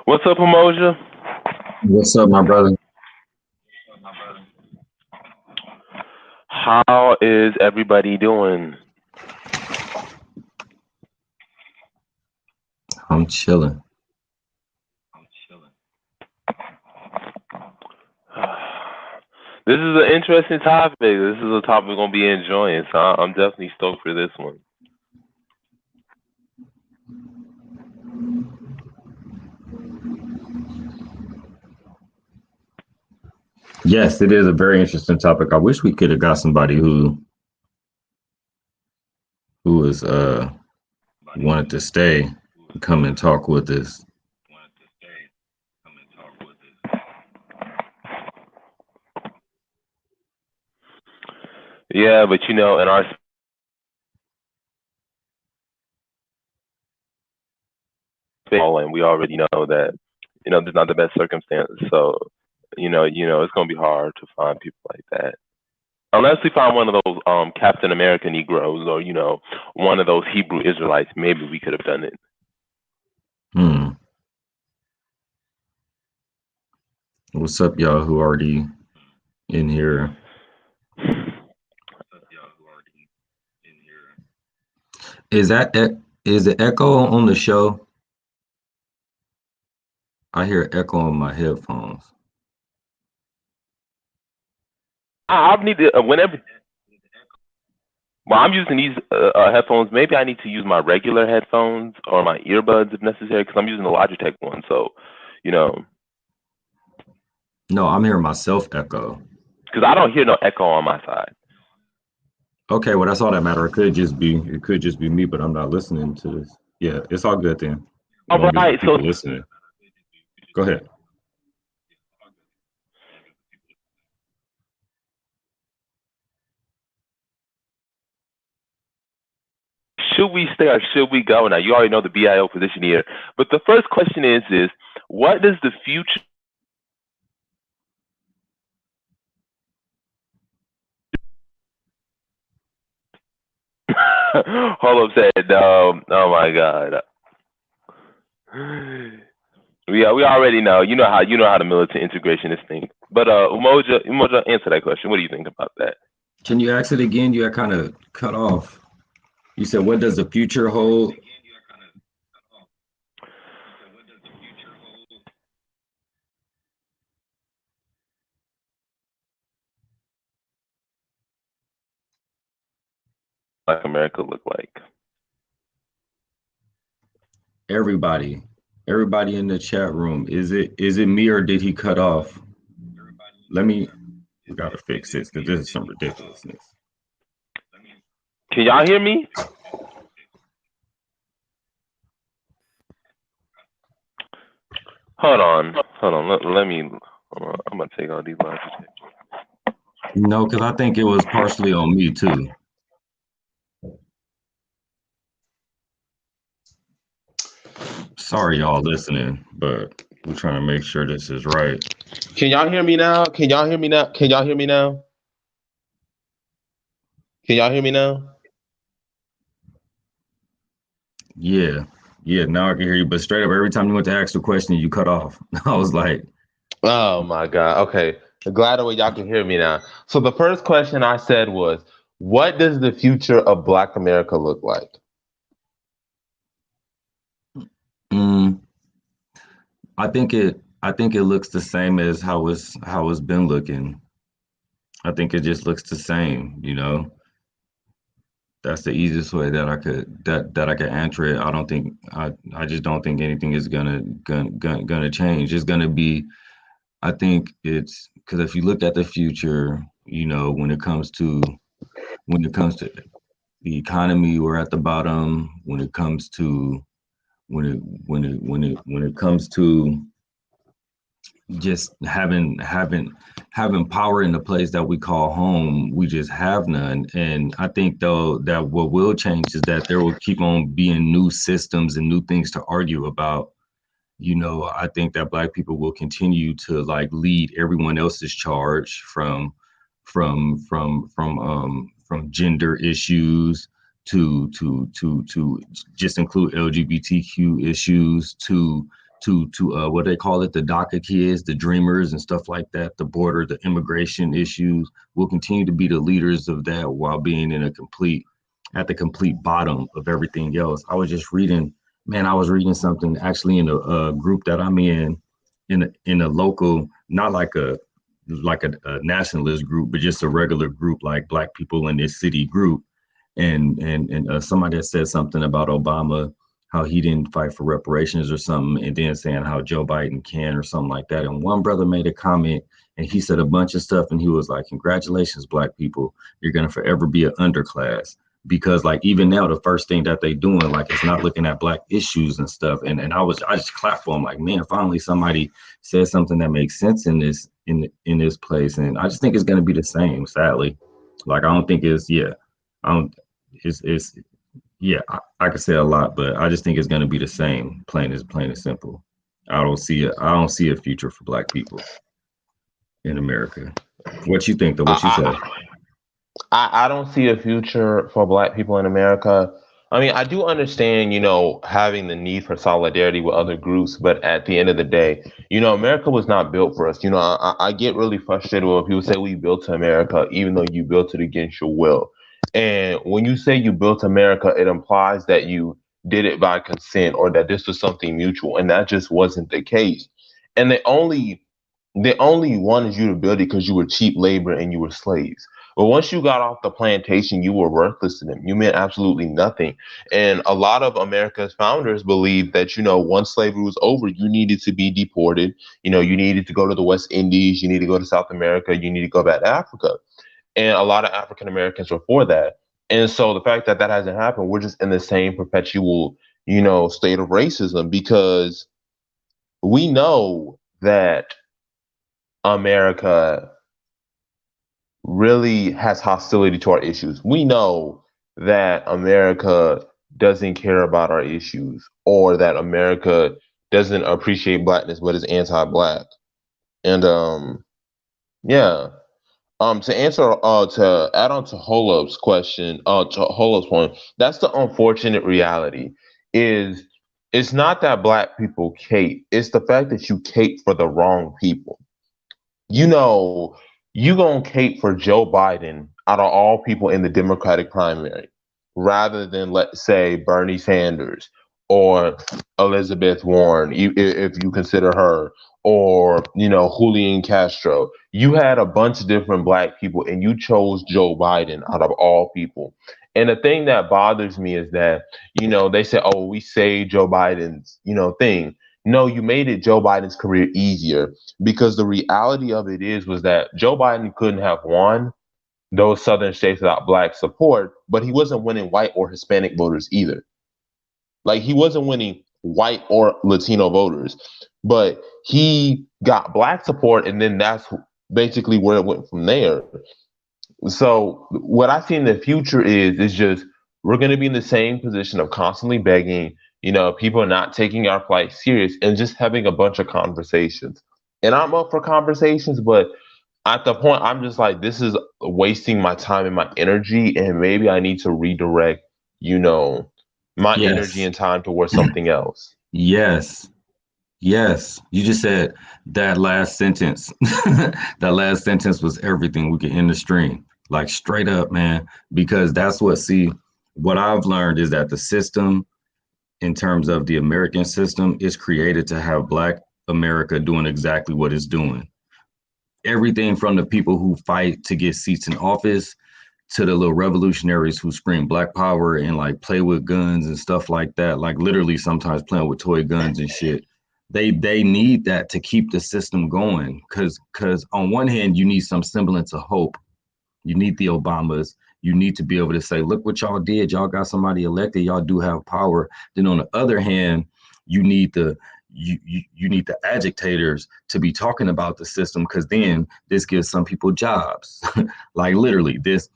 What's up, Emoja? What's up, my brother? How is everybody doing? I'm chilling. This is an interesting topic. This is a topic we're gonna be enjoying, so I'm definitely stoked for this one. Yes, it is a very interesting topic. I wish we could have got somebody who was wanted to stay, come and talk with us. Yeah, but in our and we already know that there's not the best circumstances. So it's gonna be hard to find people like that. Unless we find one of those Captain America Negroes or one of those Hebrew Israelites, maybe we could have done it. What's up, y'all who already in here? Is it echo on the show? I hear echo on my headphones. I need to whenever. Well, I'm using these headphones. Maybe I need to use my regular headphones or my earbuds if necessary, because I'm using the Logitech one. So, No, I'm hearing myself echo. Because I don't hear no echo on my side. Okay, well, that's all that matters. It could just be me, but I'm not listening to this. Yeah, it's all good then. All right, so listening. Go ahead. should we stay or should we go? Now, you already know the BAIO position here, but the first question is what does the future? Hold up, said, oh my God. We already know. You know how the militant integration is thing. But Umoja, answer that question. What do you think about that? Can you ask it again? You got kind of cut off. You said, "What does the future hold?" Black America look like? Everybody in the chat room. Is it me or did he cut off? We gotta fix this because this is some ridiculousness. Can y'all hear me? Hold on. Let me. I'm gonna take all these boxes. No, because I think it was partially on me too. Sorry, y'all listening, but we're trying to make sure this is right. Can y'all hear me now? Can y'all hear me now? Can y'all hear me now? Can y'all hear me now? Yeah, now I can hear you. But straight up, every time you went to ask the question, you cut off. I was like, oh my God. Okay. Glad that way y'all can hear me now. So the first question I said was, what does the future of Black America look like? I think it looks the same as how it's been looking. I think it just looks the same, That's the easiest way that I could answer it. I just don't think anything is gonna change. It's gonna be, I think it's because if you look at the future, when it comes to the economy, we're at the bottom. When it comes to just having power in the place that we call home, we just have none. And I think though that what will change is that there will keep on being new systems and new things to argue about. I think that Black people will continue to lead everyone else's charge from gender issues to just include LGBTQ issues to to what they call it, the DACA kids, the dreamers and stuff like that, the border, the immigration issues. We'll continue to be the leaders of that while being at the complete bottom of everything else. I was reading something actually in a group that I'm in a local, not like a nationalist group, but just a regular group, like Black people in this city group. And somebody had said something about Obama, how he didn't fight for reparations or something, and then saying how Joe Biden can or something like that. And one brother made a comment and he said a bunch of stuff, and he was like, congratulations, Black people, you're gonna forever be an underclass. Because like even now, the first thing that they doing, like, it's not looking at Black issues and stuff. And I just clapped for him, like, man, finally somebody said something that makes sense in this place. And I just think it's gonna be the same, sadly. Like, I don't think I don't it's yeah, I could say a lot, but I just think it's gonna be the same, plain and simple. I don't see a future for Black people in America. What you think though? What you say? I don't see a future for Black people in America. I mean, I do understand, having the need for solidarity with other groups, but at the end of the day, America was not built for us. I get really frustrated when people say we built America, even though you built it against your will. And when you say you built America, it implies that you did it by consent or that this was something mutual, and that just wasn't the case. And they only wanted you to build it because you were cheap labor and you were slaves. But once you got off the plantation, you were worthless to them. You meant absolutely nothing. And a lot of America's founders believed that, once slavery was over, you needed to be deported. You needed to go to the West Indies. You need to go to South America. You need to go back to Africa. And a lot of African Americans were for that. And so the fact that that hasn't happened, we're just in the same perpetual, state of racism, because we know that America really has hostility to our issues. We know that America doesn't care about our issues, or that America doesn't appreciate Blackness but is anti-Black. And yeah. To add on to Holub's question, to Holub's point, that's the unfortunate reality. Is it's not that Black people cape, it's the fact that you cape for the wrong people. You know, you gonna cape for Joe Biden out of all people in the Democratic primary, rather than, let's say, Bernie Sanders or Elizabeth Warren, if you consider her, or Julian Castro. You had a bunch of different Black people, and you chose Joe Biden out of all people. And the thing that bothers me is that they say, "Oh, we saved Joe Biden's thing." No, you made it Joe Biden's career easier, because the reality of it was that Joe Biden couldn't have won those southern states without Black support, but he wasn't winning white or Hispanic voters either. Like, he wasn't winning white or Latino voters, but he got Black support, and then that's basically where it went from there. So what I see in the future is just we're going to be in the same position of constantly begging, people are not taking our plight serious, and just having a bunch of conversations. And I'm up for conversations, but at the point I'm just like, this is wasting my time and my energy, and maybe I need to redirect, my energy Yes. and time towards something else. Yes. Yes. You just said that last sentence. That last sentence was everything. We can end the stream. Like, straight up, man. Because that's what I've learned is that the system, in terms of the American system, is created to have Black America doing exactly what it's doing. Everything from the people who fight to get seats in office to the little revolutionaries who scream Black power and like play with guns and stuff like that, like literally sometimes playing with toy guns and shit. They need that to keep the system going, because on one hand you need some semblance of hope. You need the Obamas. You need to be able to say, look what y'all did. Y'all got somebody elected. Y'all do have power. Then on the other hand, you need the agitators to be talking about the system, because then this gives some people jobs. Like, literally, this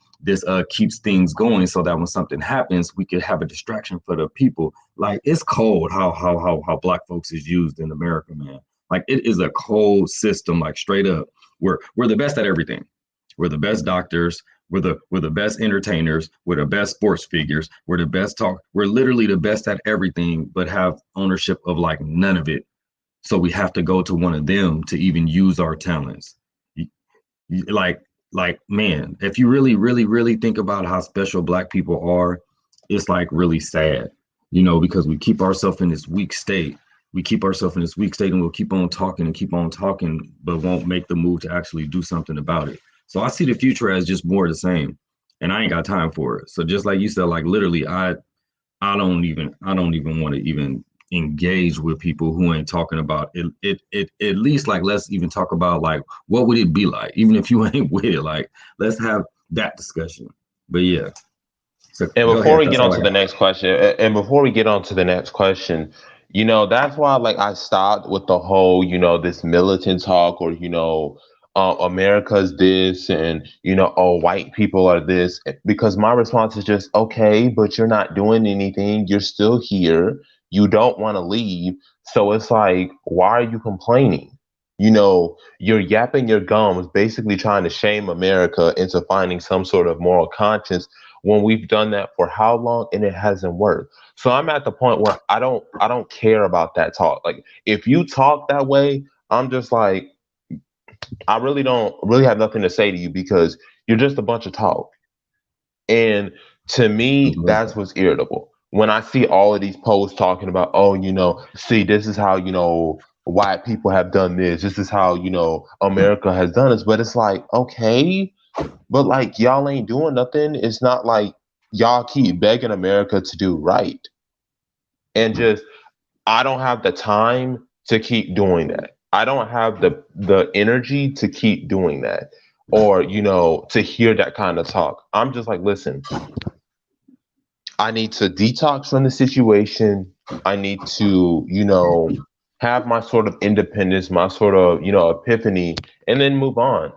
keeps things going, so that when something happens, we could have a distraction for the people. Like, it's cold how Black folks is used in America, man. Like, it is a cold system. Like, straight up, we're the best at everything. We're the best doctors. We're the best entertainers. We're the best sports figures. We're the best talk. We're literally the best at everything, but have ownership of like none of it. So we have to go to one of them to even use our talents. Like, man, if you really, really, really think about how special Black people are, it's like really sad, because we keep ourselves in this weak state. We keep ourselves in this weak state, and we'll keep on talking and keep on talking, but won't make the move to actually do something about it. So I see the future as just more of the same, and I ain't got time for it. So just like you said, like literally, I don't even want to even engage with people who ain't talking about it at least. Like, let's even talk about like what would it be like, even if you ain't with it. Like, let's have that discussion. But yeah, so And go before ahead, we that's get all on I to the got. next question, and before we get on to the next question, that's why like I stopped with the whole, this militant talk, or America's this, and oh, white people are this, because my response is just okay, but you're not doing anything. You're still here. You don't want to leave. So it's like, why are you complaining? You're yapping your gums, basically trying to shame America into finding some sort of moral conscience when we've done that for how long and it hasn't worked. So I'm at the point where I don't care about that talk. Like, if you talk that way, I'm just like, I really don't really have nothing to say to you, because you're just a bunch of talk. And to me, that's what's irritable. When I see all of these posts talking about, oh, see, this is how, white people have done this. This is how, America has done this. But it's like, okay, but like y'all ain't doing nothing. It's not like y'all keep begging America to do right. And just, I don't have the time to keep doing that. I don't have the energy to keep doing that, or to hear that kind of talk. I'm just like, listen, I need to detox from the situation. I need to, have my sort of independence, my sort of, epiphany, and then move on.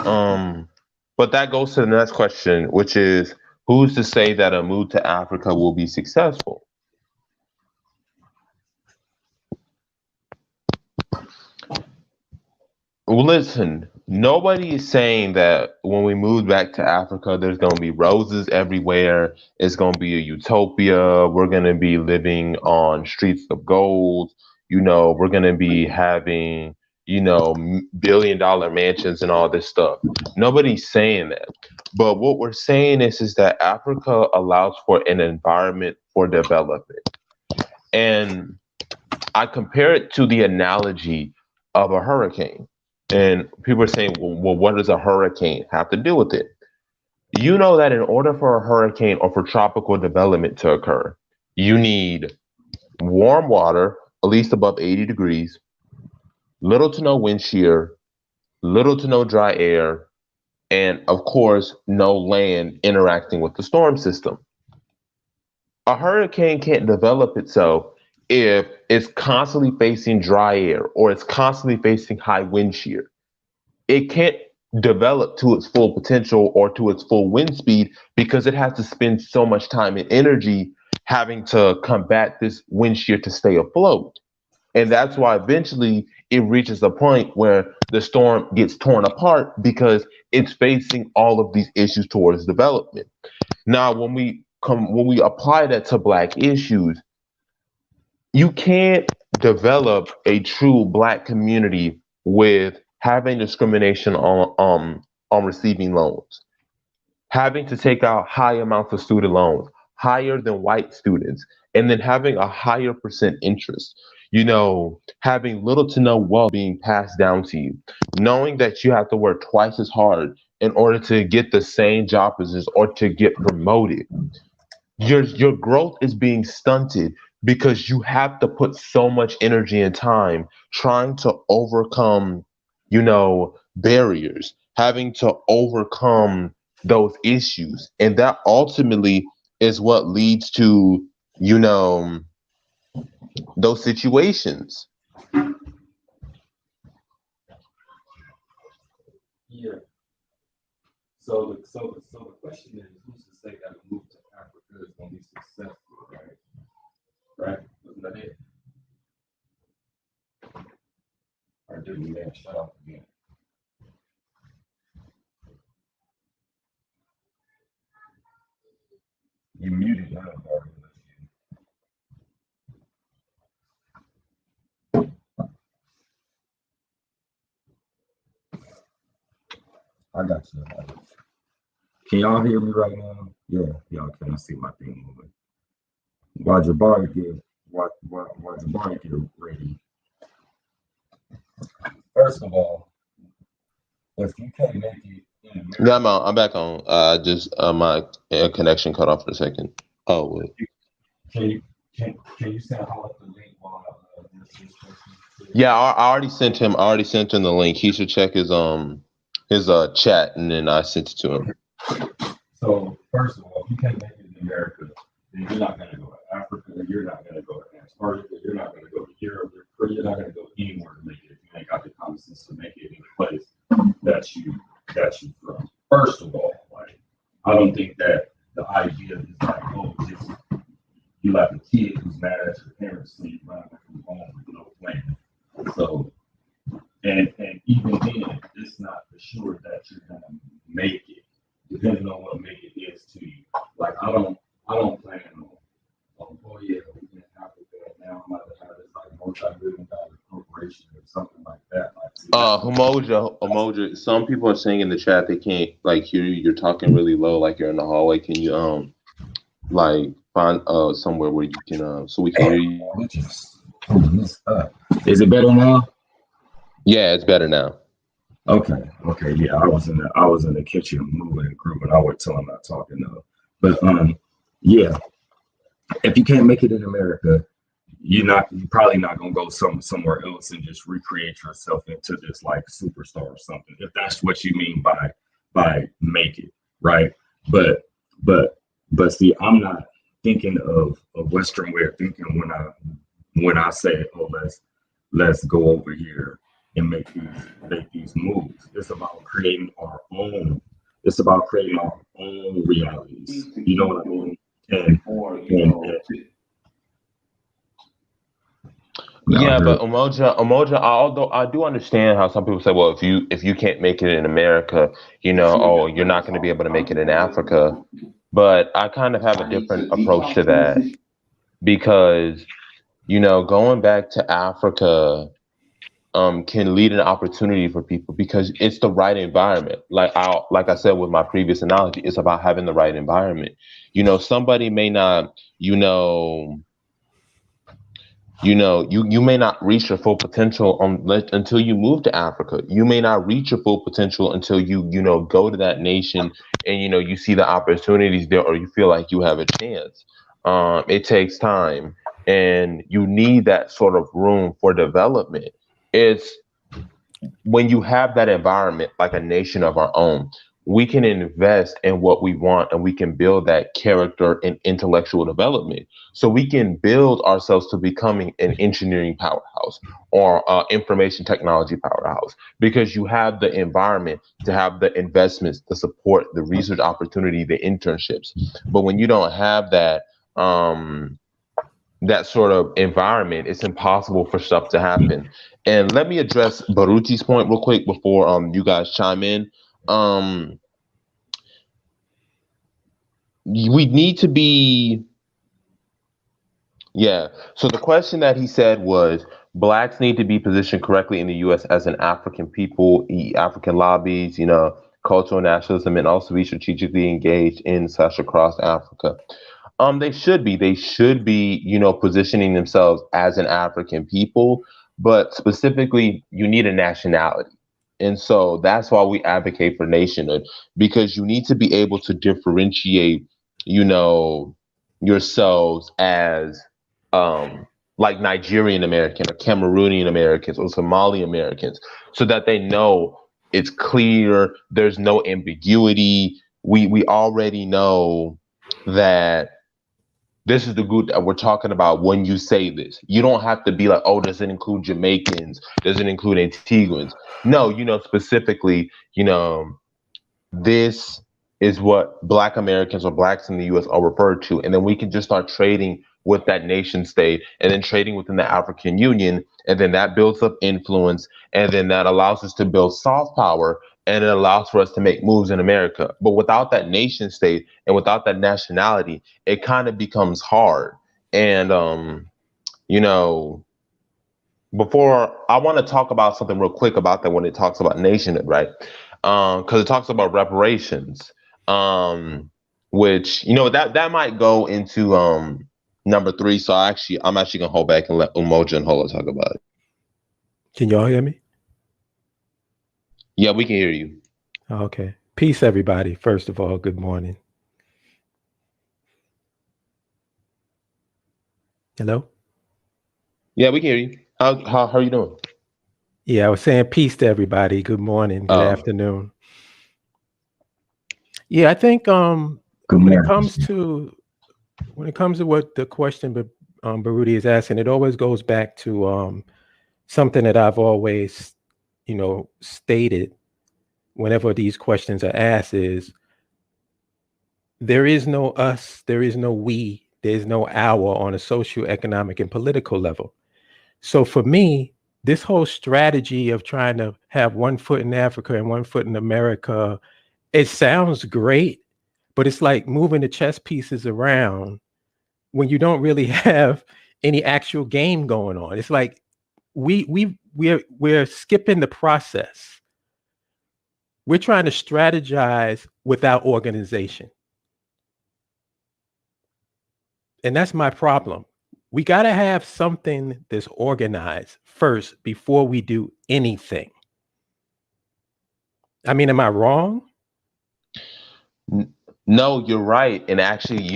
Um, but that goes to the next question, which is, who's to say that a move to Africa will be successful? Well, listen, nobody is saying that when we move back to Africa, there's going to be roses everywhere. It's going to be a utopia. We're going to be living on streets of gold. We're going to be having, billion-dollar mansions and all this stuff. Nobody's saying that. But what we're saying is that Africa allows for an environment for development. And I compare it to the analogy of a hurricane. And people are saying, well, what does a hurricane have to do with it? You know that in order for a hurricane or for tropical development to occur, you need warm water, at least above 80 degrees, little to no wind shear, little to no dry air, and of course, no land interacting with the storm system. A hurricane can't develop itself if it's constantly facing dry air or it's constantly facing high wind shear. It can't develop to its full potential or to its full wind speed, because it has to spend so much time and energy having to combat this wind shear to stay afloat. And that's why eventually it reaches a point where the storm gets torn apart, because it's facing all of these issues towards development. Now, when we apply that to black issues, you can't develop a true black community with having discrimination on receiving loans, having to take out high amounts of student loans, higher than white students, and then having a higher percent interest. Having little to no wealth being passed down to you, knowing that you have to work twice as hard in order to get the same job positions or to get promoted. Your growth is being stunted because you have to put so much energy and time trying to overcome, barriers, having to overcome those issues. And that ultimately is what leads to, you know, those situations. Yeah. So the question is, who's to say that a move to Africa is going to be successful, right? Right? Wasn't that it? Or did we man shut up again? You muted now, Barbara. I got you. Can y'all hear me right now? Yeah, y'all can. I see my thing moving. While Jabari get ready. First of all, if you can't make it in America, Yeah, I'm back on. Just my connection cut off for a second. Oh, wait. can you send Hollis the link while this person? Yeah, I already sent him. I already sent him the link. He should check his chat, and then I sent it to him. So first of all, if you can't make it in America, then you're not going to go to Africa. You're not going to go to Antarctica. You're not going to go to Europe. You're not going to go anywhere to make it if you ain't got the common sense to make it in a place that you from. First of all, like I don't think that the idea is like, oh, just you like a kid who's mad at your parents so you run from home with no plan. So and even then, it's not for sure that you're gonna make it, depending on what make it is to you. Like I don't plan on oh yeah, we can have it now. I'm about to have this like multi-billion-dollar corporation or something like that. Like Umoja. Some people are saying in the chat they can't like hear you. You're talking really low, like you're in the hallway. Can you like find somewhere where you can so we can hear you? we just open this up. Is it better now? Yeah, it's better now. Okay, yeah. I was in the kitchen moving and grooving. I wait till I'm not talking though. But yeah. If you can't make it in America, you're probably not gonna go somewhere else and just recreate yourself into this like superstar or something. If that's what you mean by make it, right? But see, I'm not thinking of a Western way of thinking when I say, oh, let's go over here and make these moves. It's about creating our own. It's about creating our own realities. You know what I mean? Yeah, but Umoja, although I do understand how some people say, well, if you can't make it in America, oh, you're not going to be able to make it in Africa. But I kind of have a different approach to that because, going back to Africa can lead an opportunity for people because it's the right environment. Like I said with my previous analogy, it's about having the right environment. Somebody may not, you may not reach your full potential until you move to Africa. You may not reach your full potential until you go to that nation and you see the opportunities there or you feel like you have a chance. It takes time and you need that sort of room for development. It's when you have that environment like a nation of our own, we can invest in what we want and we can build that character and intellectual development. So we can build ourselves to becoming an engineering powerhouse or information technology powerhouse because you have the environment to have the investments, the support, the research opportunity, the internships. But when you don't have that, that sort of environment, it's impossible for stuff to happen. And let me address Baruchi's point real quick before you guys chime in. We need to be, yeah. So the question that he said was, Blacks need to be positioned correctly in the U.S. as an African people, African lobbies, cultural nationalism, and also be strategically engaged in / across Africa. They should be, positioning themselves as an African people, but specifically, you need a nationality. And so that's why we advocate for nationhood, because you need to be able to differentiate, yourselves as like Nigerian American or Cameroonian Americans or Somali Americans, so that they know it's clear, there's no ambiguity. We already know that this is the group that we're talking about when you say this. You don't have to be like, oh, does it include Jamaicans? Does it include Antiguans? No, specifically, this is what Black Americans or Blacks in the U.S. are referred to. And then we can just start trading with that nation state and then trading within the African Union. And then that builds up influence. And then that allows us to build soft power. And it allows for us to make moves in America. But without that nation state and without that nationality, it kind of becomes hard. And, before I want to talk about something real quick about that when it talks about nationhood, right? because it talks about reparations, which that might go into number 3. So I'm actually gonna hold back and let Umoja and Hola talk about it. Can y'all hear me? Yeah, we can hear you. Okay. Peace, everybody. First of all, good morning. Hello? Yeah, we can hear you. How are you doing? Yeah, I was saying peace to everybody. Good morning. Good afternoon. Yeah, I think when it comes to what the question Baruti is asking, it always goes back to something that I've always, stated whenever these questions are asked is there is no us, there is no we, there's no our on a social, economic, and political level. So for me, this whole strategy of trying to have one foot in Africa and one foot in America, it sounds great, but it's like moving the chess pieces around when you don't really have any actual game going on. It's like we're skipping the process. We're trying to strategize without organization. And that's my problem. We got to have something that's organized first before we do anything. I mean, am I wrong? No, you're right. And actually,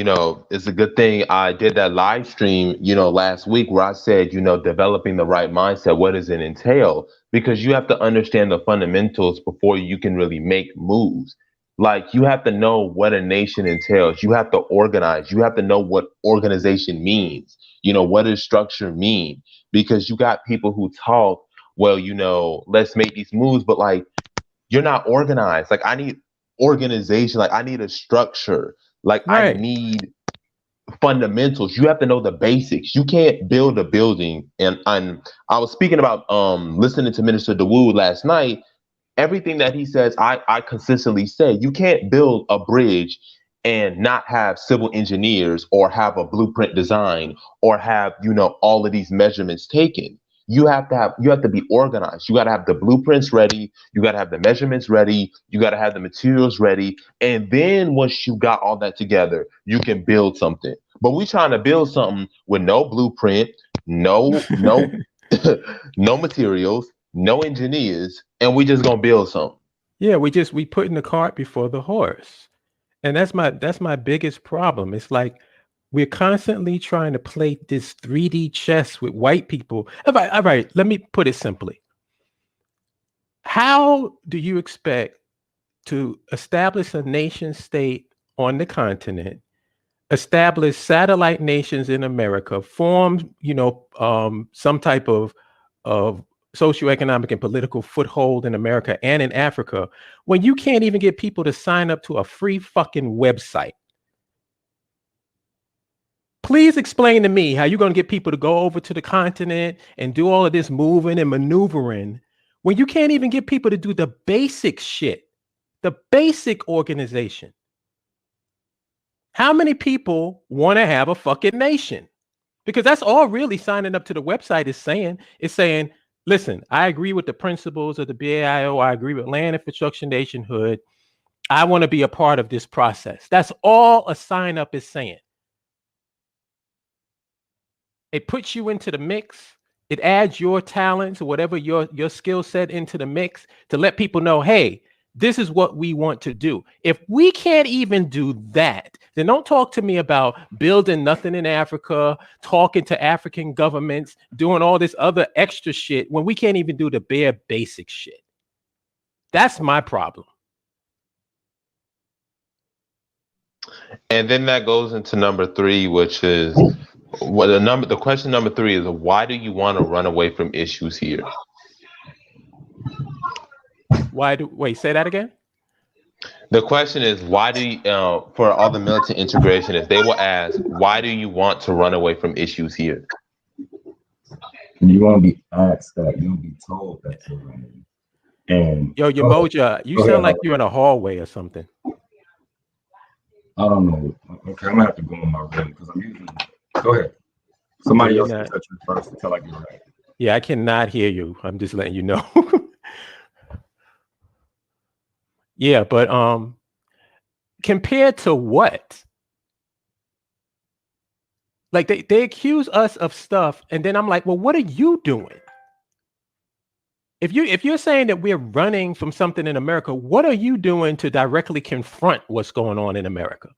it's a good thing I did that live stream, last week where I said, developing the right mindset, what does it entail? Because you have to understand the fundamentals before you can really make moves. Like, you have to know what a nation entails. You have to organize. You have to know what organization means. What does structure mean? Because you got people who talk, well, let's make these moves, but like, you're not organized. Like, I need organization. Like, I need a structure. Like, Right. I need fundamentals. You have to know the basics. You can't build a building. And I was speaking about listening to Minister DeWoo last night. Everything that he says, I consistently say, you can't build a bridge and not have civil engineers or have a blueprint design or have, all of these measurements taken. You have to be organized. You got to have the blueprints ready. You got to have the measurements ready. You got to have the materials ready. And then once you got all that together, you can build something. But we trying to build something with no blueprint, no no materials, no engineers, and we just gonna build something. Yeah, we putting the cart before the horse. And that's my biggest problem. It's like we're constantly trying to play this 3D chess with white people. All right, let me put it simply. How do you expect to establish a nation state on the continent, establish satellite nations in America, form, some type of socioeconomic and political foothold in America and in Africa, when you can't even get people to sign up to a free fucking website? Please explain to me how you're going to get people to go over to the continent and do all of this moving and maneuvering when you can't even get people to do the basic shit, the basic organization. How many people want to have a fucking nation? Because that's all really signing up to the website is saying. It's saying, listen, I agree with the principles of the BAIO. I agree with Land Infrastructure Nationhood. I want to be a part of this process. That's all a sign up is saying. It puts you into the mix. It adds your talents or whatever your skill set into the mix to let people know, hey, this is what we want to do. If we can't even do that, then don't talk to me about building nothing in Africa, talking to African governments, doing all this other extra shit when we can't even do the bare basic shit. That's my problem. And then that goes into number 3, which is the question number 3 is, why do you want to run away from issues here? Wait, say that again? The question is, why do you, for all the militant integrationists, they will ask, why do you want to run away from issues here? You won't be asked that. You'll be told that you're running. And yo, Moja, you sound like you're in a hallway or something. I don't know. Okay, I'm gonna have to go in my room because I'm using. Go ahead. Somebody else can touch you first until I get right. Yeah, I cannot hear you. I'm just letting you know. Yeah, but compared to what? Like they accuse us of stuff, and then I'm like, well, what are you doing? If you're saying that we're running from something in America, what are you doing to directly confront what's going on in America?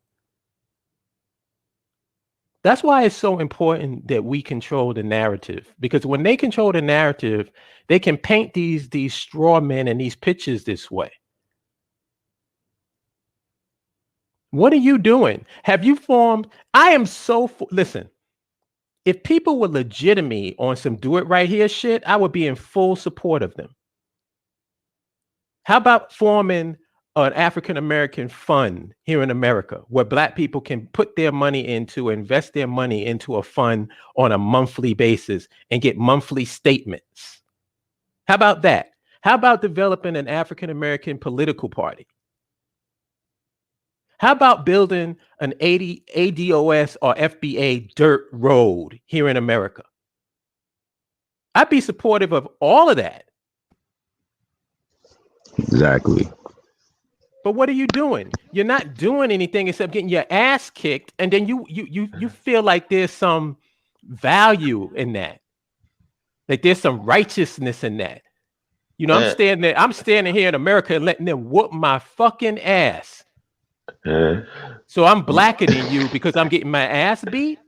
That's why it's so important that we control the narrative, because when they control the narrative, they can paint these straw men and these pictures this way. What are you doing? Have you formed? I am so listen. If people were legitimate on some do it right here shit, I would be in full support of them. How about forming an African American fund here in America where Black people can put their money into, invest their money into a fund on a monthly basis and get monthly statements? How about that? How about developing an African American political party? How about building an ADOS or FBA dirt road here in America? I'd be supportive of all of that. Exactly. But what are you doing? You're not doing anything except getting your ass kicked, and then you feel like there's some value in that. Like there's some righteousness in that. You know, I'm standing here in America and letting them whoop my fucking ass. So I'm blacker than you because I'm getting my ass beat.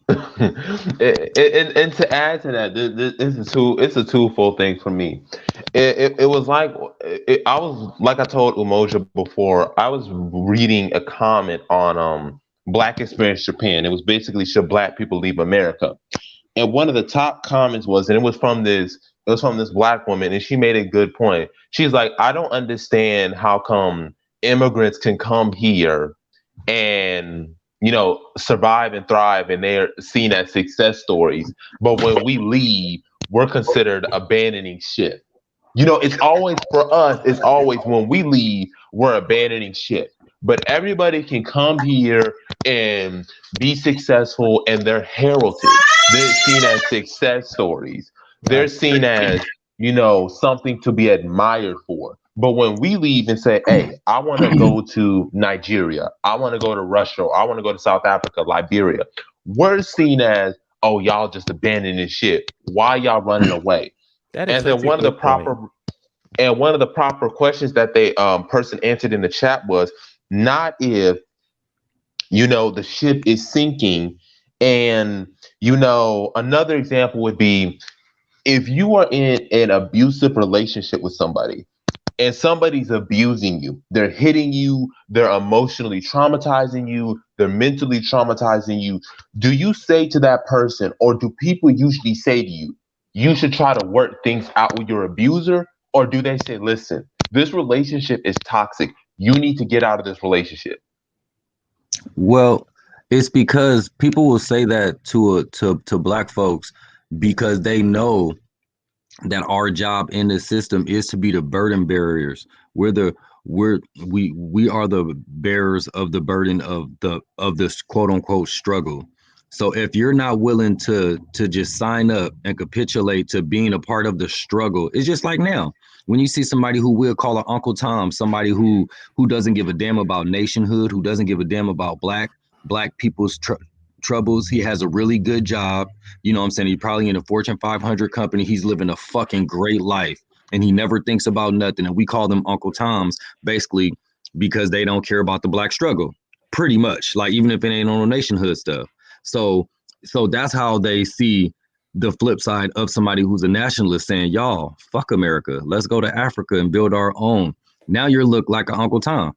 And to add to that, it's a twofold thing for me. It was like I was like I told Umoja before. I was reading a comment on Black Experience Japan. It was basically, should Black people leave America? And one of the top comments was, and it was from this Black woman, and she made a good point. She's like, I don't understand how come immigrants can come here and survive and thrive, and they're seen as success stories, but when we leave, we're considered abandoning ship. It's always for us. It's always when we leave, we're abandoning ship. But everybody can come here and be successful, and they're heralded. They're seen as success stories. They're seen as, something to be admired for. But when we leave and say, hey, I want to go to Nigeria, I want to go to Russia, I want to go to South Africa, Liberia, we're seen as, oh, y'all just abandoning shit. Why y'all running away? And then one of the proper questions that they person answered in the chat was, not if the ship is sinking. And another example would be, if you are in an abusive relationship with somebody and somebody's abusing you, they're hitting you, they're emotionally traumatizing you, they're mentally traumatizing you, do you say to that person, or do people usually say to you, you should try to work things out with your abuser? Or do they say, listen, this relationship is toxic, you need to get out of this relationship? Well, it's because people will say that to Black folks because they know that our job in the system is to be the burden bearers. We are the bearers of the burden of this quote unquote struggle. So if you're not willing to just sign up and capitulate to being a part of the struggle, it's just like now when you see somebody who will call an Uncle Tom, somebody who doesn't give a damn about nationhood, who doesn't give a damn about black people's troubles. He has a really good job. You know what I'm saying? He's probably in a Fortune 500 company. He's living a fucking great life, and he never thinks about nothing. And we call them Uncle Toms basically because they don't care about the Black struggle, pretty much. Like, even if it ain't on the nationhood stuff. So that's how they see the flip side of somebody who's a nationalist saying, y'all, fuck America. Let's go to Africa and build our own. Now you look like an Uncle Tom.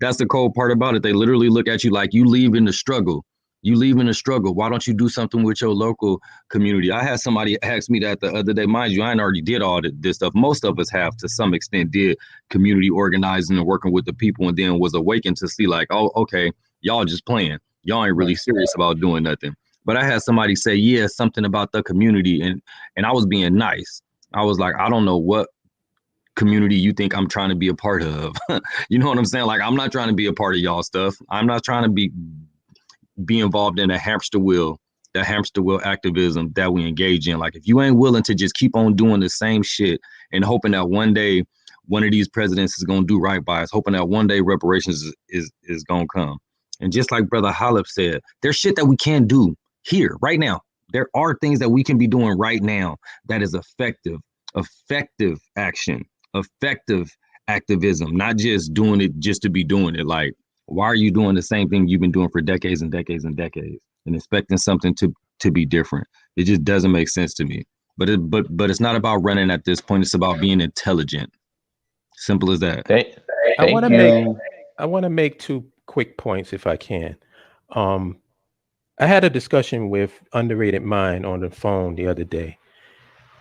That's the cold part about it. They literally look at you like you leave in the struggle. You leave in the struggle. Why don't you do something with your local community? I had somebody ask me that the other day. Mind you, I ain't already did all this stuff. Most of us have, to some extent, did community organizing and working with the people, and then was awakened to see like, oh, okay, y'all just playing. Y'all ain't really serious about doing nothing. But I had somebody say, yeah, something about the community. And I was being nice. I was like, I don't know what community you think I'm trying to be a part of. You know what I'm saying? Like, I'm not trying to be a part of y'all stuff. I'm not trying to be involved in the hamster wheel activism that we engage in. Like, if you ain't willing to just keep on doing the same shit and hoping that one day one of these presidents is going to do right by us, hoping that one day reparations is going to come. And just like Brother Holub said, there's shit that we can do here right now. There are things that we can be doing right now that is effective action, effective activism, not just doing it just to be doing it. Like, why are you doing the same thing you've been doing for decades and decades and decades and expecting something to be different? It just doesn't make sense to me. But it's not about running at this point. It's about being intelligent. Simple as that. I want to make 2 quick points if I can. I had a discussion with Underrated Mind on the phone the other day.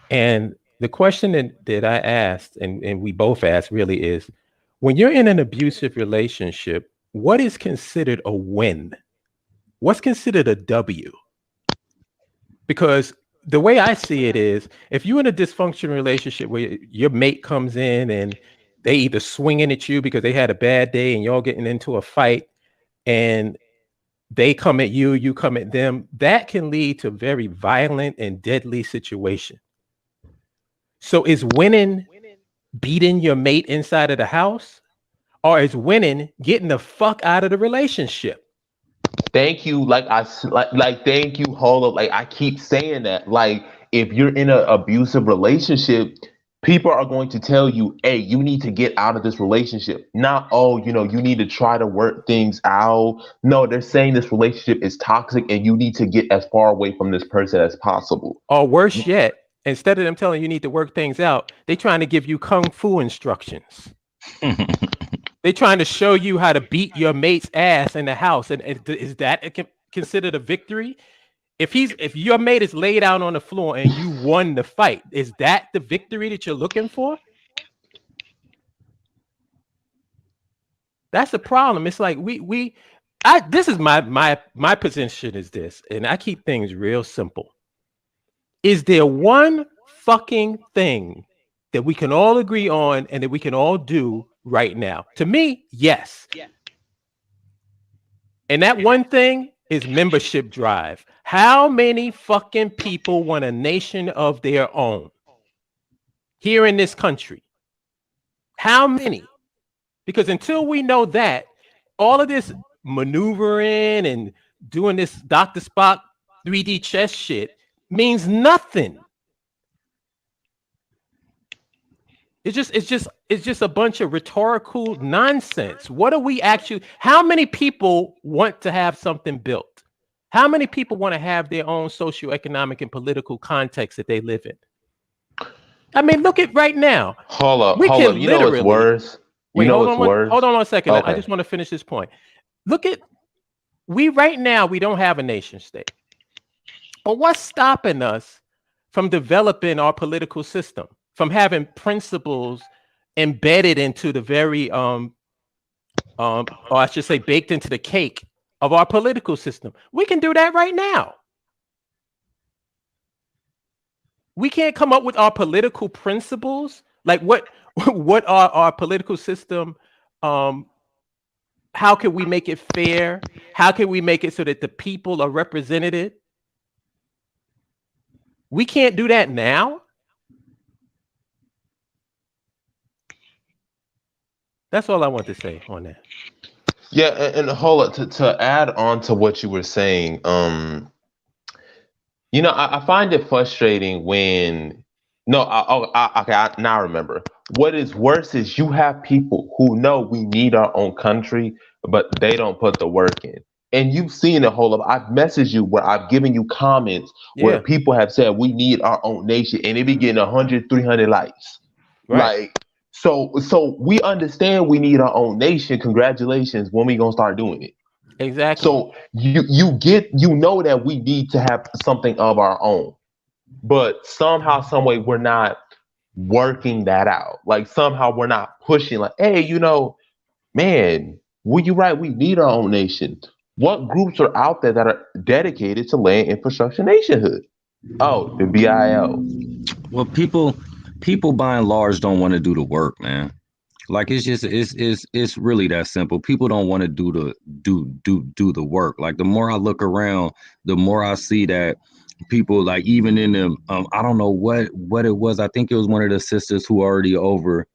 And the question that I asked, and we both asked really is, when you're in an abusive relationship, what is considered a win? What's considered a W? Because the way I see it is, if you're in a dysfunctional relationship where your mate comes in and they either swinging at you because they had a bad day and y'all getting into a fight, and they come at you, you come at them, that can lead to a very violent and deadly situation. So is winning beating your mate inside of the house, or is winning getting the fuck out of the relationship? Thank you. Thank you. Hold up. Like, I keep saying that. Like, if you're in an abusive relationship, people are going to tell you, hey, you need to get out of this relationship. Not, oh, you need to try to work things out. No, they're saying this relationship is toxic and you need to get as far away from this person as possible. Or worse yet, instead of them telling you need to work things out, they're trying to give you kung fu instructions. They're trying to show you how to beat your mate's ass in the house. And is that considered a victory? If your mate is laid out on the floor and you won the fight, is that the victory that you're looking for? That's the problem. It's like this is my position is this, and I keep things real simple. Is there one fucking thing that we can all agree on and that we can all do right now? To me, yes. And that one thing is membership drive. How many fucking people want a nation of their own here in this country? How many? Because until we know that, all of this maneuvering and doing this Dr. Spock 3D chess shit means nothing. It's just a bunch of rhetorical nonsense. What are we actually? How many people want to have something built? How many people want to have their own socioeconomic and political context that they live in? I mean, look at right now. Hold up. You know what's worse? Hold on 1 second. Okay. I just want to finish this point. Look at right now, we don't have a nation state. But what's stopping us from developing our political system, from having principles embedded into the very, or I should say baked into the cake of our political system? We can do that right now. We can't come up with our political principles. Like what are our political system? How can we make it fair? How can we make it so that the people are represented? We can't do that now. That's all I want to say on that. Yeah, and hold up, to add on to what you were saying, I find it frustrating when now I remember. What is worse is you have people who know we need our own country, but they don't put the work in. And you've seen a whole lot. I've messaged you where I've given you comments where people have said we need our own nation, and they be getting 100, 300 likes. Right. Like, so we understand we need our own nation. Congratulations, when we gonna start doing it? Exactly. So you know that we need to have something of our own, but somehow, some way, we're not working that out. Like somehow we're not pushing. Like, hey, man, were you right? We need our own nation. What groups are out there that are dedicated to land infrastructure nationhood? Oh, the BAIO. Well, people by and large don't want to do the work, man. Like it's really that simple. People don't want to do the work. Like the more I look around, the more I see that people like even in the I don't know what it was. I think it was one of the sisters who already over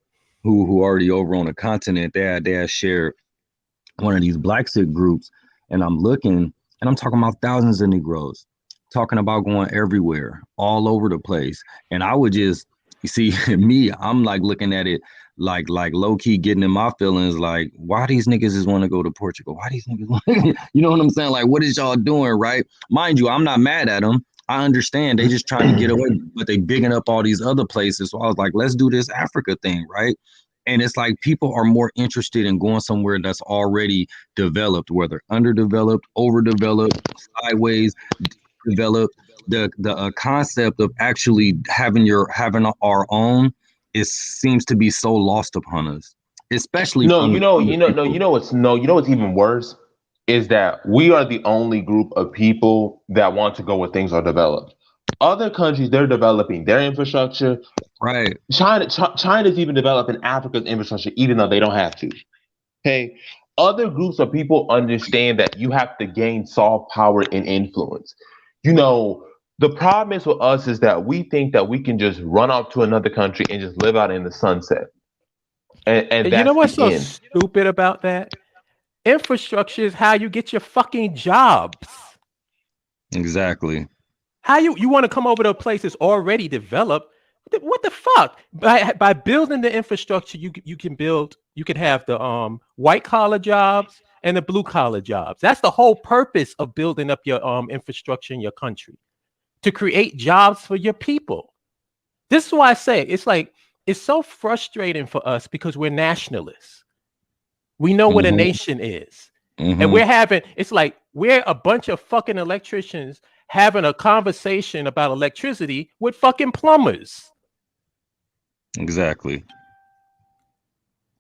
on the continent. They had shared one of these Black Sick groups, and I'm looking and I'm talking about thousands of Negroes talking about going everywhere, all over the place. And I would just, you see, me, I'm like looking at it like low key getting in my feelings, like, why these niggas just want to go to Portugal? Why these niggas, you know what I'm saying? Like, what is y'all doing, right? Mind you, I'm not mad at them. I understand they just trying to get away, but they bigging up all these other places. So I was like, let's do this Africa thing, right? And it's like people are more interested in going somewhere that's already developed, whether underdeveloped, overdeveloped, sideways developed. The concept of actually having our own seems to be so lost upon us, especially you know what's even worse is that we are the only group of people that want to go where things are developed. Other countries, they're developing their infrastructure. Right. China's even developing Africa's infrastructure, even though they don't have to. Okay. Other groups of people understand that you have to gain soft power and influence. You know, the problem is with us is that we think that we can just run off to another country and just live out in the sunset. And that's you know what's so end. stupid about that? Infrastructure is how you get your fucking jobs. Exactly. How you want to come over to a place that's already developed? What the fuck? By building the infrastructure, you can have the white collar jobs and the blue collar jobs. That's the whole purpose of building up your infrastructure in your country, to create jobs for your people. This is why I say it's so frustrating for us because we're nationalists. We know what a nation is. And we're a bunch of fucking electricians having a conversation about electricity with fucking plumbers. Exactly.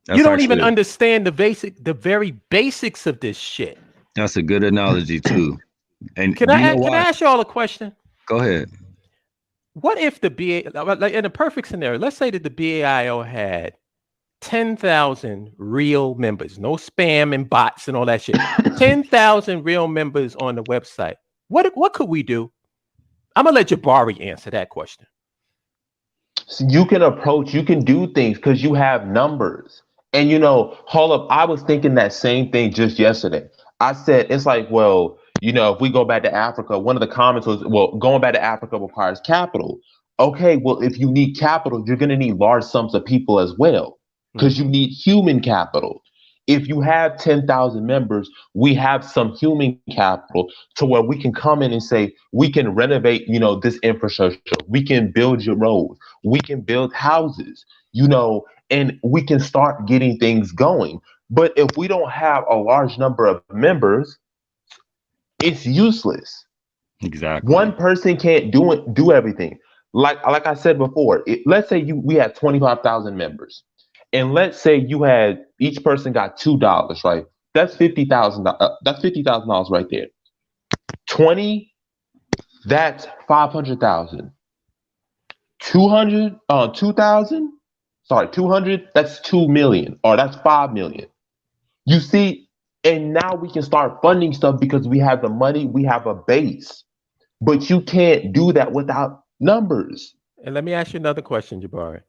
You don't even understand the very basics of this shit. That's a good analogy too. And can I ask y'all a question? Go ahead. What if the BAIO, in a perfect scenario, let's say that the BAIO had 10,000 real members, no spam and bots and all that shit. 10,000 real members on the website. What could we do? I'm gonna let Jabari answer that question. So you can do things because you have numbers. And hold up, I was thinking that same thing just yesterday. I said, it's like, well, if we go back to Africa, one of the comments was, well, going back to Africa requires capital. Okay, well, if you need capital, you're going to need large sums of people as well, because you need human capital. If you have 10,000 members, we have some human capital to where we can come in and say, we can renovate, this infrastructure. We can build your roads. We can build houses, and we can start getting things going. But if we don't have a large number of members, it's useless. Exactly. One person can't do everything. Like I said before, let's say we had 25,000 members. And let's say each person got $2, right? That's $50,000. That's $50,000 right there. 20, that's 500,000. 200, 200, that's 2 million, or that's 5 million. You see, and now we can start funding stuff because we have the money, we have a base. But you can't do that without numbers. And let me ask you another question, Jabari.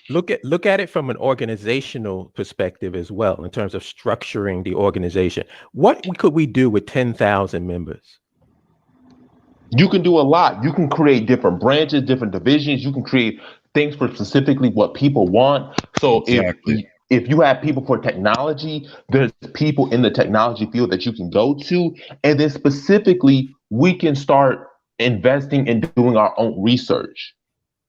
Look at it from an organizational perspective as well, in terms of structuring the organization. What could we do with 10,000 members? You can do a lot. You can create different branches, different divisions. You can create things for specifically what people want. So exactly. If you have people for technology, there's people in the technology field that you can go to. And then specifically, we can start investing and doing our own research.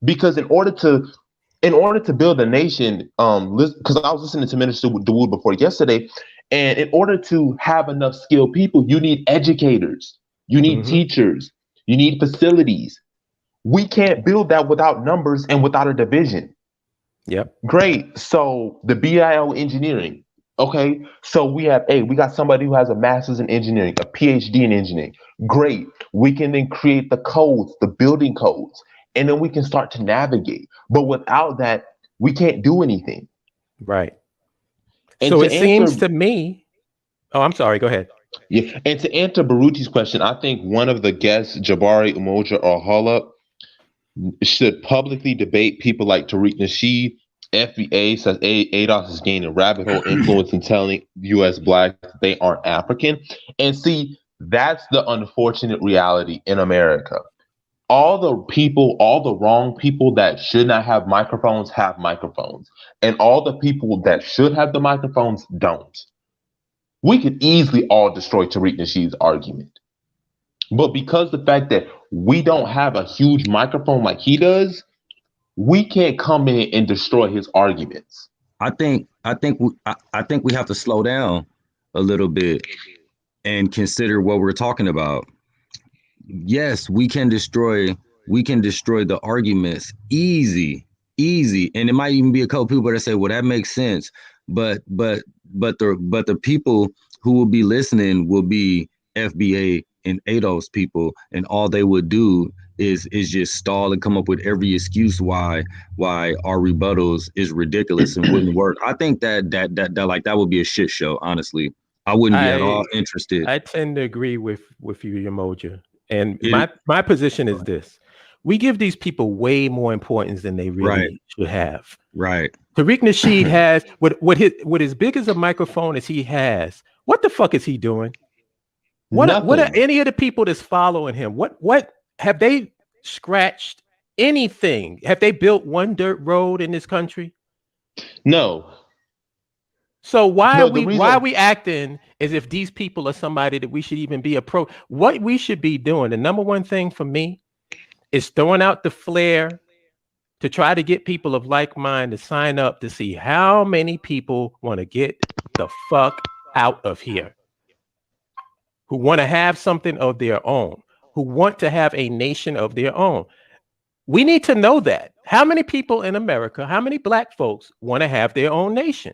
Because in order to build a nation, because I was listening to Minister Dawood before yesterday, and in order to have enough skilled people, you need educators, you need teachers, you need facilities. We can't build that without numbers and without a division. Yep. Great. So the BAIO engineering. Okay. So we got somebody who has a master's in engineering, a PhD in engineering. Great. We can then create the codes, the building codes, and then we can start to navigate. But without that, we can't do anything. Right. And so it seems to me. Oh, I'm sorry. Go ahead. Yeah, and to answer Baruti's question, I think one of the guests, Jabari, Umoja, or Hullup, should publicly debate people like Tariq Nasheed. FBA says ADOS is gaining rabbit hole influence and telling U.S. blacks they aren't African. And see, that's the unfortunate reality in America. All the people, all the wrong people that should not have microphones have microphones. And all the people that should have the microphones don't. We could easily all destroy Tariq Nasheed's argument. But because the fact that we don't have a huge microphone like he does, we can't come in and destroy his arguments. I think we have to slow down a little bit and consider what we're talking about. Yes, we can destroy the arguments easy, and it might even be a couple people that say, well, that makes sense, but the people who will be listening will be FBA and ADOS people, and all they would do is just stall and come up with every excuse why our rebuttals is ridiculous and wouldn't work. I think that would be a shit show. Honestly, I wouldn't be at all interested. I tend to agree with you, Yamoja. And my position is this: we give these people way more importance than they really should have. Right. Tariq Nasheed has what as big as a microphone as he has. What the fuck is he doing? What are any of the people that's following him? What have they scratched anything? Have they built one dirt road in this country? No. So why are we acting as if these people are somebody that we should even be what we should be doing? The number one thing for me is throwing out the flare to try to get people of like mind to sign up to see how many people want to get the fuck out of here, who want to have something of their own, who want to have a nation of their own. We need to know that. How many people in America, how many black folks want to have their own nation?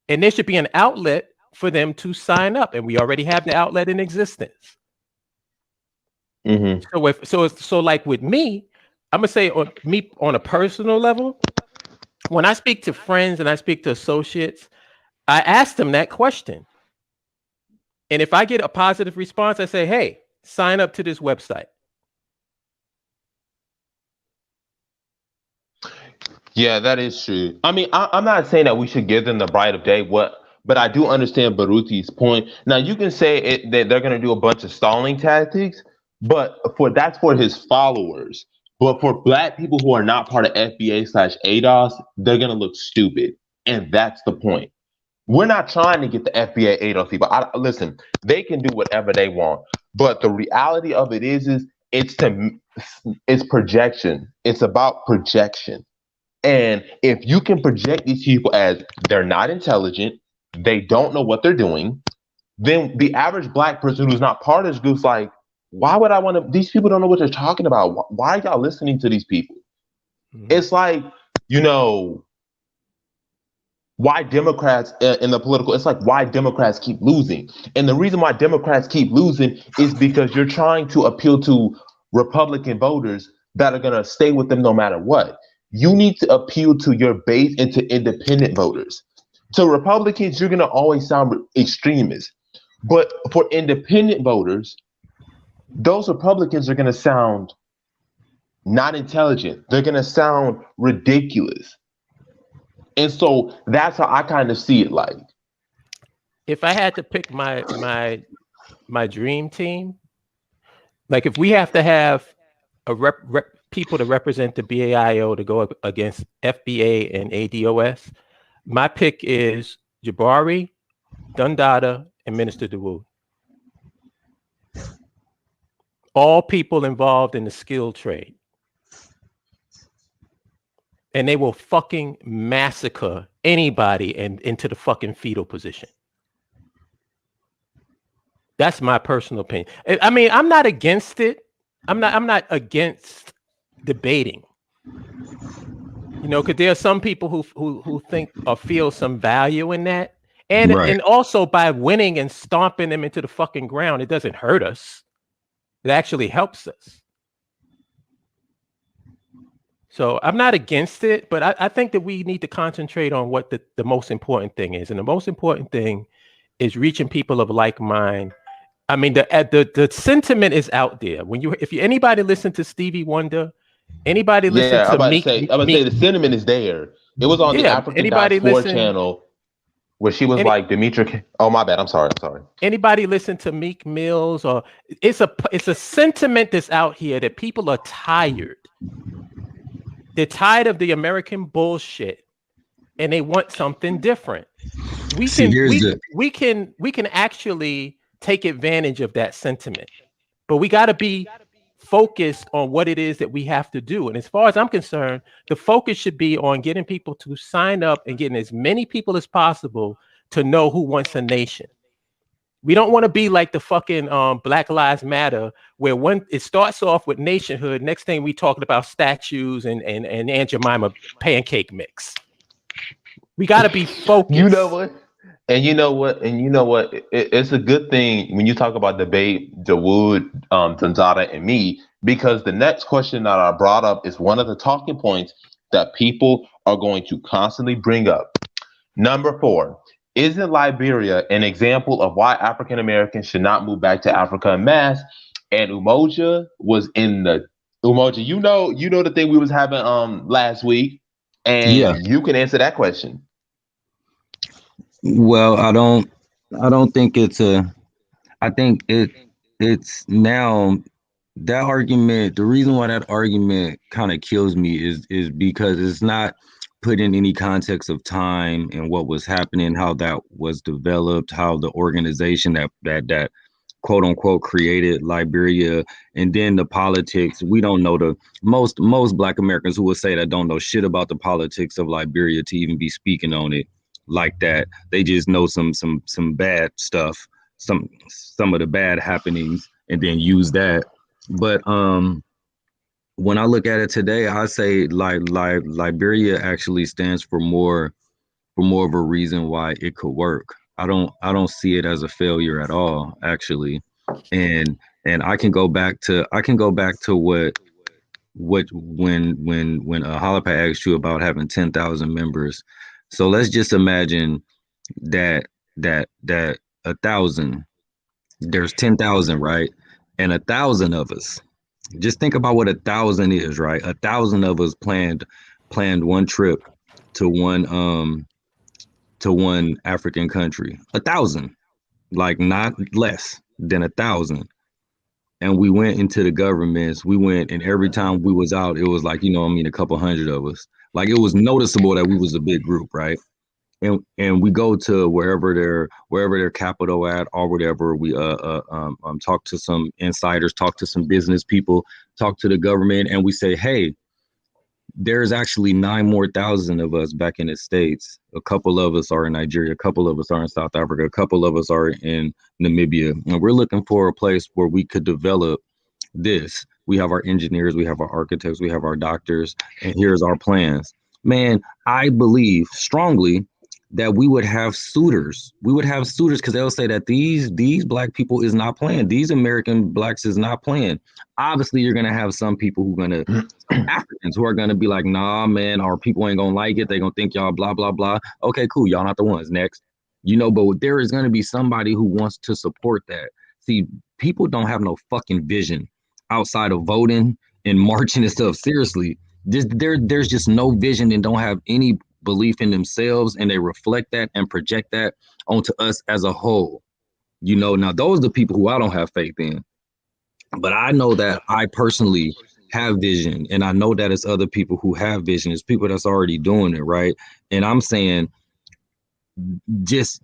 And there should be an outlet for them to sign up. And we already have the outlet in existence. Mm-hmm. So like with me, I'm going to say on a personal level, when I speak to friends and I speak to associates, I ask them that question. And if I get a positive response, I say, hey, sign up to this website. Yeah, that is true. I mean, I'm not saying that we should give them the bright of day, but I do understand Baruti's point. Now, you can say that they're going to do a bunch of stalling tactics, but that's for his followers. But for black people who are not part of FBA/ADOS, they're going to look stupid. And that's the point. We're not trying to get the FBA ADOS people. Listen, they can do whatever they want. But the reality of it is it's projection. It's about projection. And if you can project these people as they're not intelligent, they don't know what they're doing, then the average black person who's not part of this group's like, why would I want to? These people don't know what they're talking about. Why are y'all listening to these people? Mm-hmm. It's like, why Democrats in the political, it's like why Democrats keep losing. And the reason why Democrats keep losing is because you're trying to appeal to Republican voters that are going to stay with them no matter what. You need to appeal to your base and to independent voters. To Republicans, you're going to always sound extremist. But for independent voters, those Republicans are going to sound not intelligent. They're going to sound ridiculous. And so that's how I kind of see it like. If I had to pick my dream team, like if we have to have a people to represent the BAIO to go up against FBA and ADOS, my pick is Jabari, Dundada, and Minister DeWood. All people involved in the skill trade. And they will fucking massacre anybody into the fucking fetal position. That's my personal opinion. I mean, I'm not against it. I'm not against debating. Because there are some people who think or feel some value in that. And and also by winning and stomping them into the fucking ground, it doesn't hurt us. It actually helps us. So I'm not against it, but I think that we need to concentrate on what the most important thing is. And the most important thing is reaching people of like mind I mean, the sentiment is out there. If anybody listen to Stevie Wonder, anybody listen to I'm about Meek, to say the sentiment is there. It was on the African anybody Diaspora listen channel where she was like Demetra. Oh, my bad. I'm sorry. Anybody listen to Meek Mills, or it's a sentiment that's out here that people are tired. They're tired of the American bullshit, and they want something different. We can actually take advantage of that sentiment, but we got to be focused on what it is that we have to do. And as far as I'm concerned, the focus should be on getting people to sign up and getting as many people as possible to know who wants a nation. We don't want to be like the fucking Black Lives Matter, where it starts off with nationhood. Next thing we talking about statues and Aunt Jemima pancake mix. We got to be focused. You know what? It's a good thing when you talk about debate, Dawood, Tanzada, and me, because the next question that I brought up is one of the talking points that people are going to constantly bring up. Number 4. Isn't Liberia an example of why African Americans should not move back to Africa en masse? And Umoja was in the Umoja. You know the thing we was having last week, and you can answer that question. Well, I don't think I think it's now that argument. The reason why that argument kind of kills me is because it's not put in any context of time and what was happening, how that was developed, how the organization that quote unquote created Liberia, and then the politics. We don't know most Black Americans who will say that don't know shit about the politics of Liberia to even be speaking on it like that. They just know some bad stuff, some of the bad happenings, and then use that. But when I look at it today, I say Liberia actually stands for more of a reason why it could work. I don't see it as a failure at all, actually. And I can go back to what when Halapai asked you about having 10,000 members. So let's just imagine that 1,000, there's 10,000, right? And 1,000 of us. Just think about what 1,000 is, right? 1,000 of us planned one trip to one African country. 1,000, like not less than 1,000. And we went into the governments. We went, and every time we was out, it was like, a couple hundred of us. Like, it was noticeable that we was a big group, right? And we go to wherever their capital at or whatever. We talk to some insiders, talk to some business people, talk to the government, and we say, hey, there's actually 9,000 more of us back in the States. A couple of us are in Nigeria, a couple of us are in South Africa, a couple of us are in Namibia, and we're looking for a place where we could develop this. We have our engineers, we have our architects, we have our doctors, and here's our plans. Man, I believe strongly that we would have suitors. We would have suitors because they'll say that these Black people is not playing. These American Blacks is not playing. Obviously, you're gonna have some people who gonna Africans who are gonna be like, nah, man, our people ain't gonna like it. They gonna think y'all blah blah blah. Okay, cool. Y'all not the ones. Next, but there is gonna be somebody who wants to support that. See, people don't have no fucking vision outside of voting and marching and stuff. Seriously, there's just no vision and don't have any belief in themselves, and they reflect that and project that onto us as a whole. Now those are the people who I don't have faith in. But I know that I personally have vision, and I know that it's other people who have vision. It's people that's already doing it, right? And I'm saying it's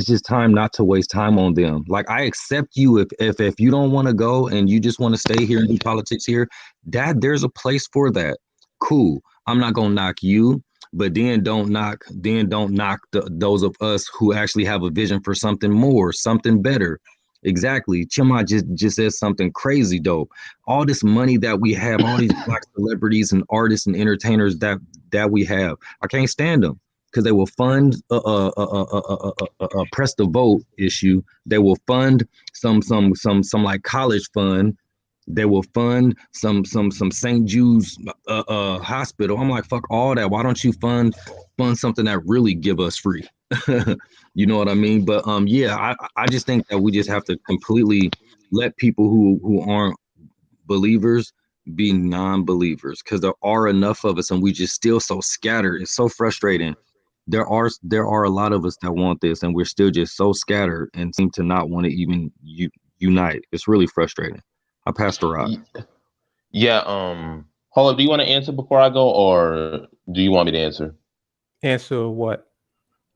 just time not to waste time on them. Like, I accept you if you don't want to go and you just want to stay here and do politics here, that there's a place for that. Cool. I'm not gonna knock you. But then don't knock those of us who actually have a vision for something more, something better. Exactly. Chima just said something crazy dope. All this money that we have, all these Black celebrities and artists and entertainers that we have, I can't stand them because they will fund a press the vote issue. They will fund some like college fund They will fund some St. Jude's hospital. I'm like, fuck all that. Why don't you fund something that really give us free? You know what I mean? But yeah, I just think that we just have to completely let people who aren't believers be non-believers, because there are enough of us and we just still so scattered. It's so frustrating. There are a lot of us that want this, and we're still just so scattered and seem to not want to even unite. It's really frustrating. I passed the rock. Yeah. Hold up. Do you want to answer before I go, or do you want me to answer? Answer what?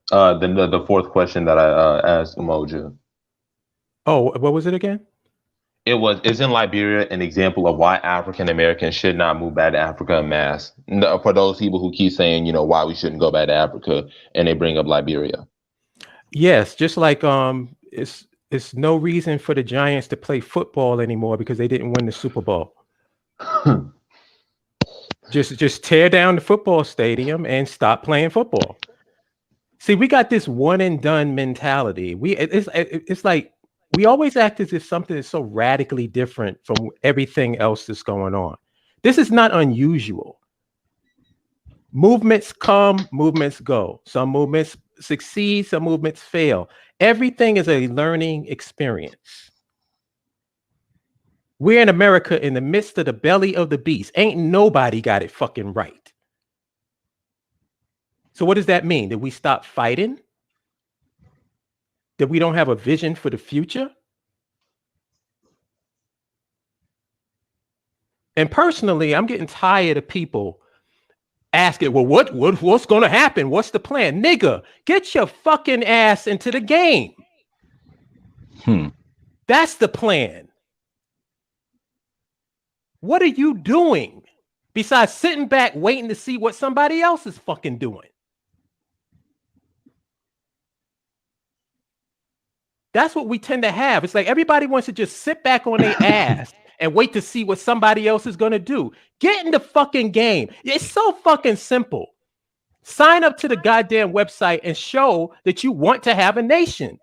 The fourth question that I asked Umoja. Oh, what was it again? Is in Liberia an example of why African Americans should not move back to Africa en masse? For those people who keep saying, why we shouldn't go back to Africa, and they bring up Liberia. Yes, just like it's no reason for the Giants to play football anymore because they didn't win the Super Bowl. Just tear down the football stadium and stop playing football. See, we got this one and done mentality. It's like we always act as if something is so radically different from everything else that's going on. This is not unusual. Movements come, movements go. Some movements succeed, some movements fail. Everything is a learning experience. We're in America in the midst of the belly of the beast. Ain't nobody got it fucking right. So what does that mean? That we stop fighting? That we don't have a vision for the future? And personally, I'm getting tired of people asking, well, what's going to happen? What's the plan? Nigga, get your fucking ass into the game. That's the plan. What are you doing besides sitting back waiting to see what somebody else is fucking doing? That's what we tend to have. It's like everybody wants to just sit back on their ass and wait to see what somebody else is going to do. Get in the fucking game. It's so fucking simple. Sign up to the goddamn website and show that you want to have a nation.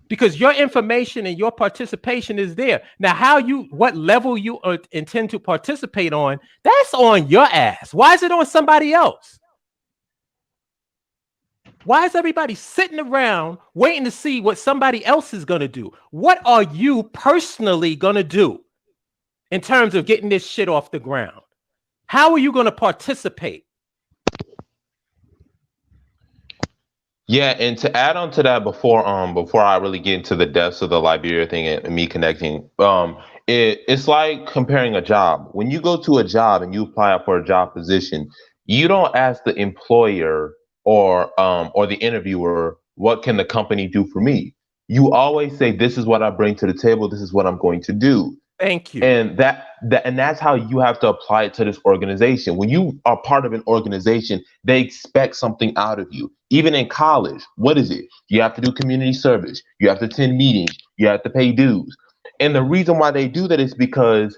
Because your information and your participation is there. Now, what level you intend to participate on, that's on your ass. Why is it on somebody else? Why is everybody sitting around waiting to see what somebody else is going to do? What are you personally going to do in terms of getting this shit off the ground? How are you going to participate? Yeah, and to add on to that, before I really get into the depths of the Liberia thing and me connecting, it's like comparing a job. When you go to a job and you apply for a job position, you don't ask the employer or the interviewer, what can the company do for me? You always say, this is what I bring to the table. This is what I'm going to do. Thank you. And that's how you have to apply it to this organization. When you are part of an organization, they expect something out of you. Even in college, what is it? You have to do community service. You have to attend meetings. You have to pay dues. And the reason why they do that is because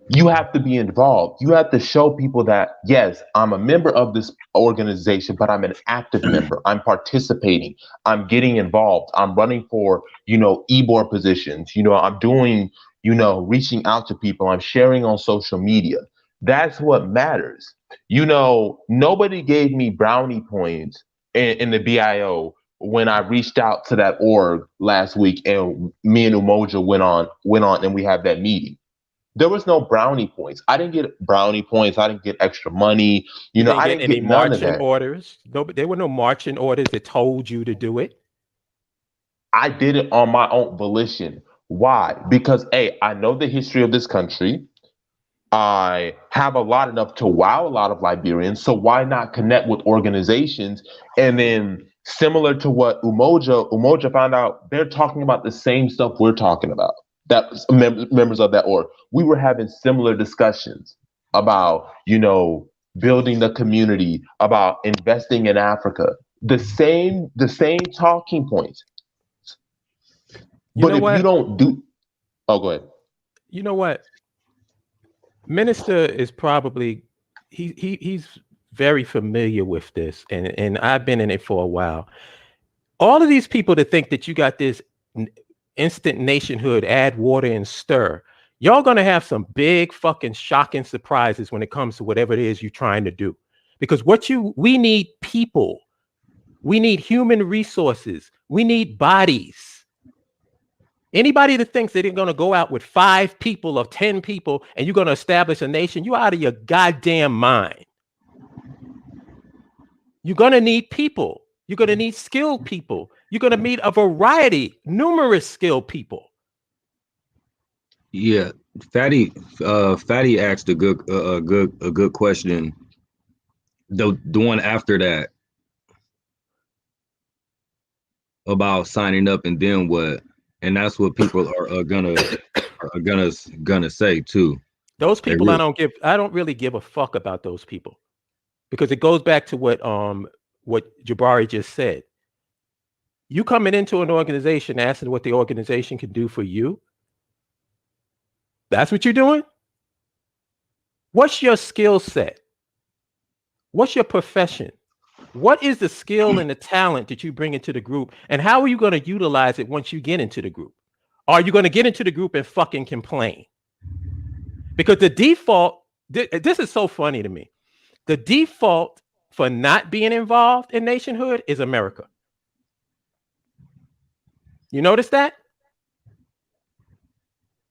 you have to be involved. You have to show people that, yes, I'm a member of this organization, but I'm an active member. I'm participating. I'm getting involved. I'm running for, e-board positions. I'm doing, reaching out to people. I'm sharing on social media. That's what matters. Nobody gave me brownie points in the BAIO when I reached out to that org last week, and me and Umoja went on and we had that meeting. There was no brownie points. I didn't get brownie points. I didn't get extra money. I didn't get none of that. Orders. No, there were no marching orders that told you to do it. I did it on my own volition. Why? Because I know the history of this country. I have a lot enough to wow a lot of Liberians. So why not connect with organizations? And then, similar to what Umoja found out, they're talking about the same stuff we're talking about. That members of that org, we were having similar discussions about, building the community, about investing in Africa. The same talking points. But if you don't do, go ahead. You know what? Minister is probably he's very familiar with this, and I've been in it for a while. All of these people that think that you got this instant nationhood, add water and stir. Y'all gonna have some big fucking shocking surprises when it comes to whatever it is you're trying to do. Because we need people. We need human resources. We need bodies. Anybody that thinks that they're gonna go out with 5 people or 10 people and you're gonna establish a nation, you're out of your goddamn mind. You're gonna need people. You're gonna need skilled people. You're gonna meet a variety, numerous skilled people. Yeah, Fatty asked a good question. The one after that about signing up and then what, and that's what people are gonna say too. Those people, I don't really give a fuck about those people, because it goes back to what Jabari just said. You coming into an organization asking what the organization can do for you. That's what you're doing? What's your skill set? What's your profession? What is the skill and the talent that you bring into the group? And how are you going to utilize it once you get into the group? Are you going to get into the group and fucking complain? Because the default, this is so funny to me. The default for not being involved in nationhood is America. You notice that?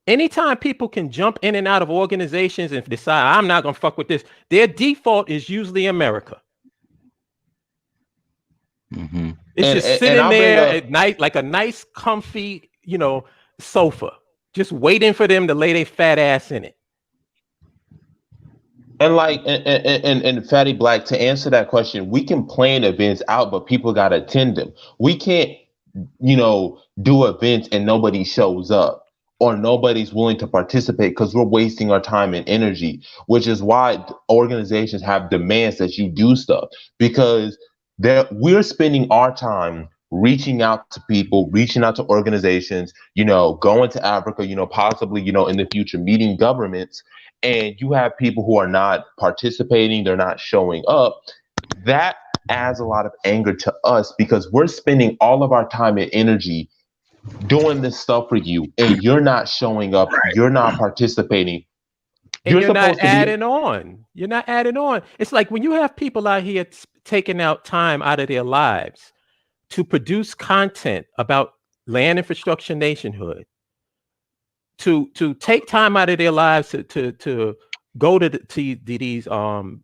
Anytime people can jump in and out of organizations and decide, I'm not going to fuck with this, their default is usually America. Mm-hmm. It's just sitting there at night like a nice, comfy, sofa, just waiting for them to lay their fat ass in it. And Fatty Black, to answer that question, we can plan events out, but people got to attend them. We can't, do events and nobody shows up or nobody's willing to participate because we're wasting our time and energy, which is why organizations have demands that you do stuff, because we're spending our time reaching out to people, reaching out to organizations, going to Africa, possibly, in the future, meeting governments, and you have people who are not participating, they're not showing up. That adds a lot of anger to us because we're spending all of our time and energy doing this stuff for you, and you're not showing up, you're not participating. And you're not adding on. You're not adding on. It's like when you have people out here taking out time out of their lives to produce content about land infrastructure nationhood, to take time out of their lives to go to these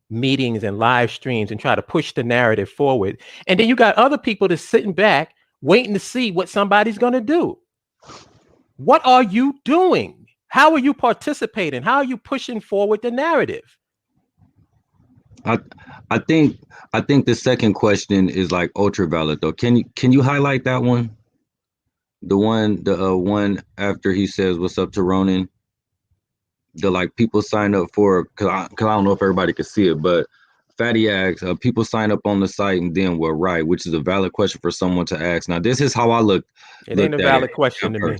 meetings and live streams and try to push the narrative forward. And then you got other people that's sitting back waiting to see what somebody's going to do. What are you doing? How are you participating? How are you pushing forward the narrative? I think the second question is like ultra valid though. Can you highlight that one? The one after he says what's up to Ronan. The people sign up for, cause I don't know if everybody can see it, but Fatty asks, people sign up on the site and then what, right? Which is a valid question for someone to ask. Now this is how I look. It ain't a valid question to me.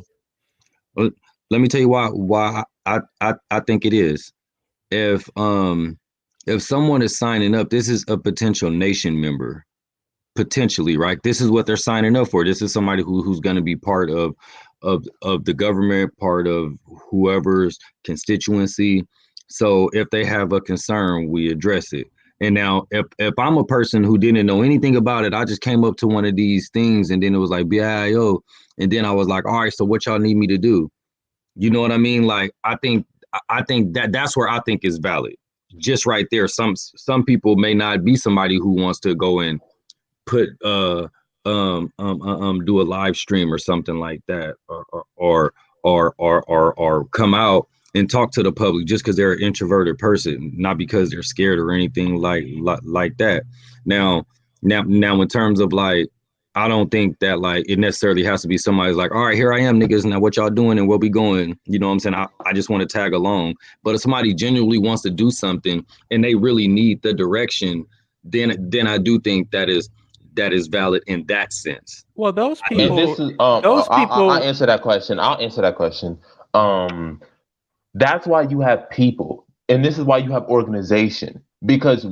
Well, let me tell you why I think it is. If someone is signing up, this is a potential nation member, potentially, right? This is what they're signing up for. This is somebody who's going to be part of the government, part of whoever's constituency. So if they have a concern, we address it. And now if I'm a person who didn't know anything about it, I just came up to one of these things and then it was like BAIO, and then I was like, all right, so what y'all need me to do? You know what I mean? Like I think that's where I think is valid. Just right there. Some people may not be somebody who wants to go and put do a live stream or something like that, or come out and talk to the public just because they're an introverted person, not because they're scared or anything like that. Now in terms of I don't think that it necessarily has to be somebody's like, all right, here I am, niggas. Now what y'all doing and where we going? You know what I'm saying? I just want to tag along. But if somebody genuinely wants to do something and they really need the direction, then I do think that is valid in that sense. Well, those people. And this is I'll answer that question. That's why you have people, and this is why you have organization, because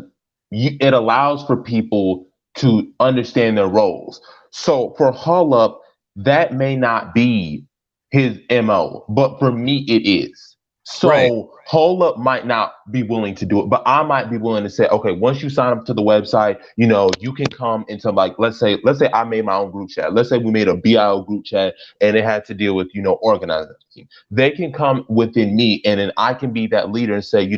it allows for people to understand their roles. So for Hull Up, that may not be his MO, but for me it is. So Hold Up might not be willing to do it, but I might be willing to say, okay, once you sign up to the website, you can come into, like, let's say I made my own group chat. Let's say we made a BIO group chat and it had to deal with, organizing. They can come within me, and then I can be that leader and say,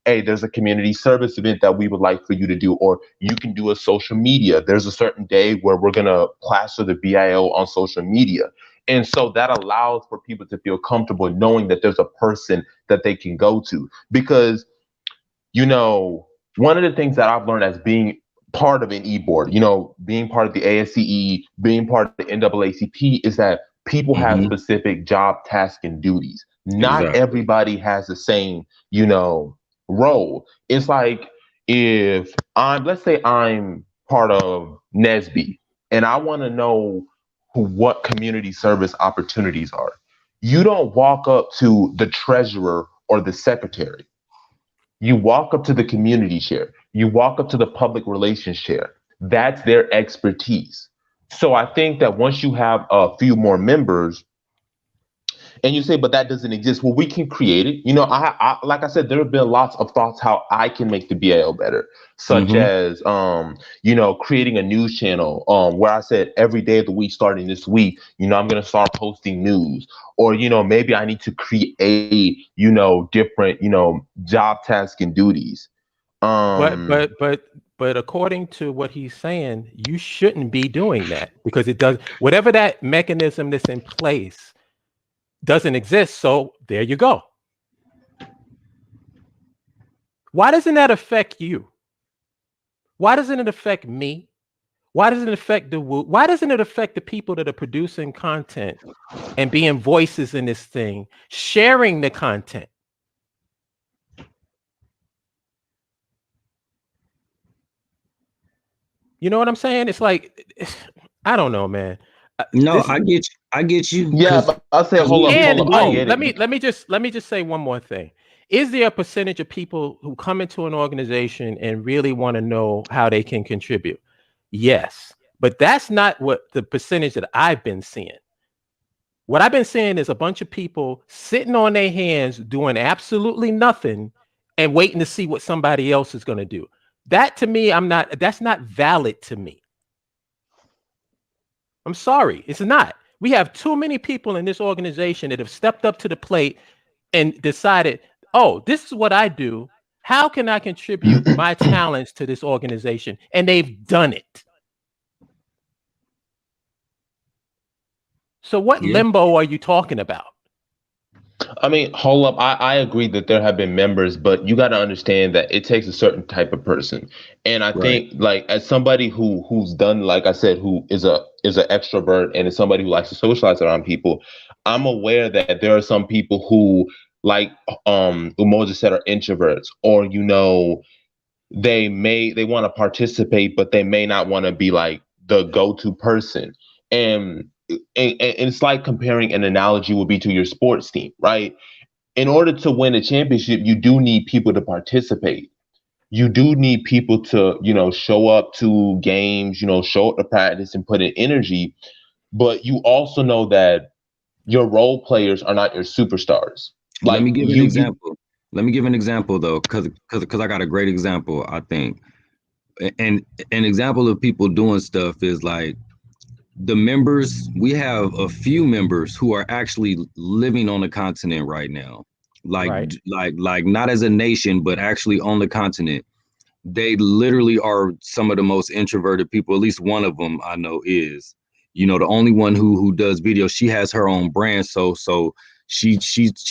hey, there's a community service event that we would like for you to do, or you can do a social media. There's a certain day where we're going to plaster the BIO on social media. And so that allows for people to feel comfortable knowing that there's a person that they can go to. Because, one of the things that I've learned as being part of an e-board, being part of the ASCE, being part of the NAACP, is that people have specific job, tasks, and duties. Not everybody has the same, role. It's like, if let's say I'm part of NSBE and I want to know what community service opportunities are. You don't walk up to the treasurer or the secretary. You walk up to the community chair. You walk up to the public relations chair. That's their expertise. So I think that once you have a few more members, and you say, but that doesn't exist. Well, we can create it. I like I said, there have been lots of thoughts how I can make the BAO better, such as, creating a news channel where I said every day of the week, starting this week, I'm going to start posting news, or, maybe I need to create, different, job tasks and duties. But according to what he's saying, you shouldn't be doing that, because it does, whatever that mechanism that's in place doesn't exist. So there you go. Why doesn't that affect you? Why doesn't it affect me? Why doesn't it affect why doesn't it affect the people that are producing content and being voices in this thing, sharing the content? You know what I'm saying? It's like, I don't know, man. No, I get you. Yeah, but I'll say, hold up. Let me just say one more thing. Is there a percentage of people who come into an organization and really want to know how they can contribute? Yes, but that's not what the percentage that I've been seeing. What I've been seeing is a bunch of people sitting on their hands doing absolutely nothing and waiting to see what somebody else is going to do. That, to me, that's not valid to me. I'm sorry, it's not. We have too many people in this organization that have stepped up to the plate and decided, oh, this is what I do. How can I contribute my talents to this organization? And they've done it. So what limbo are you talking about? I mean, hold up. I agree that there have been members, but you got to understand that it takes a certain type of person. And I think, like, as somebody who's done, like I said, who is an extrovert and is somebody who likes to socialize around people, I'm aware that there are some people who, like Umoja said, are introverts, or they want to participate, but they may not want to be like the go-to person. And it's like comparing, an analogy would be to your sports team, right? In order to win a championship, you do need people to participate. You do need people to, show up to games, show up to practice and put in energy. But you also know that your role players are not your superstars. Like, let me give an example. Let me give an example, though, because I got a great example, I think. And an example of people doing stuff is like, the members, we have a few members who are actually living on the continent right now, like not as a nation, but actually on the continent. They literally are some of the most introverted people. At least one of them I know is, the only one who does video. She has her own brand, so she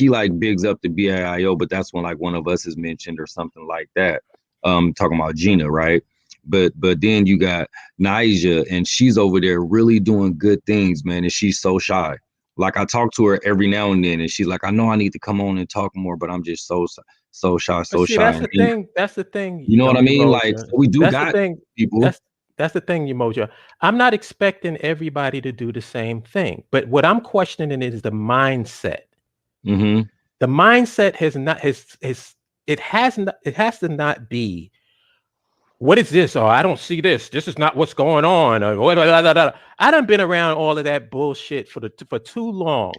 like bigs up the BAIO, but that's when like one of us is mentioned or something like that. Talking about Gina, right? But then you got Naija, and she's over there really doing good things, man. And she's so shy. Like, I talk to her every now and then, and she's like, I know I need to come on and talk more, but I'm just so shy, shy. That's the thing. That's the thing. You know what I mean? Like, we do got people. That's the thing, Umoja. I'm not expecting everybody to do the same thing, but what I'm questioning is the mindset. Mm-hmm. The mindset has to not be, what is this? Oh, I don't see this. This is not what's going on. I done been around all of that bullshit for too long.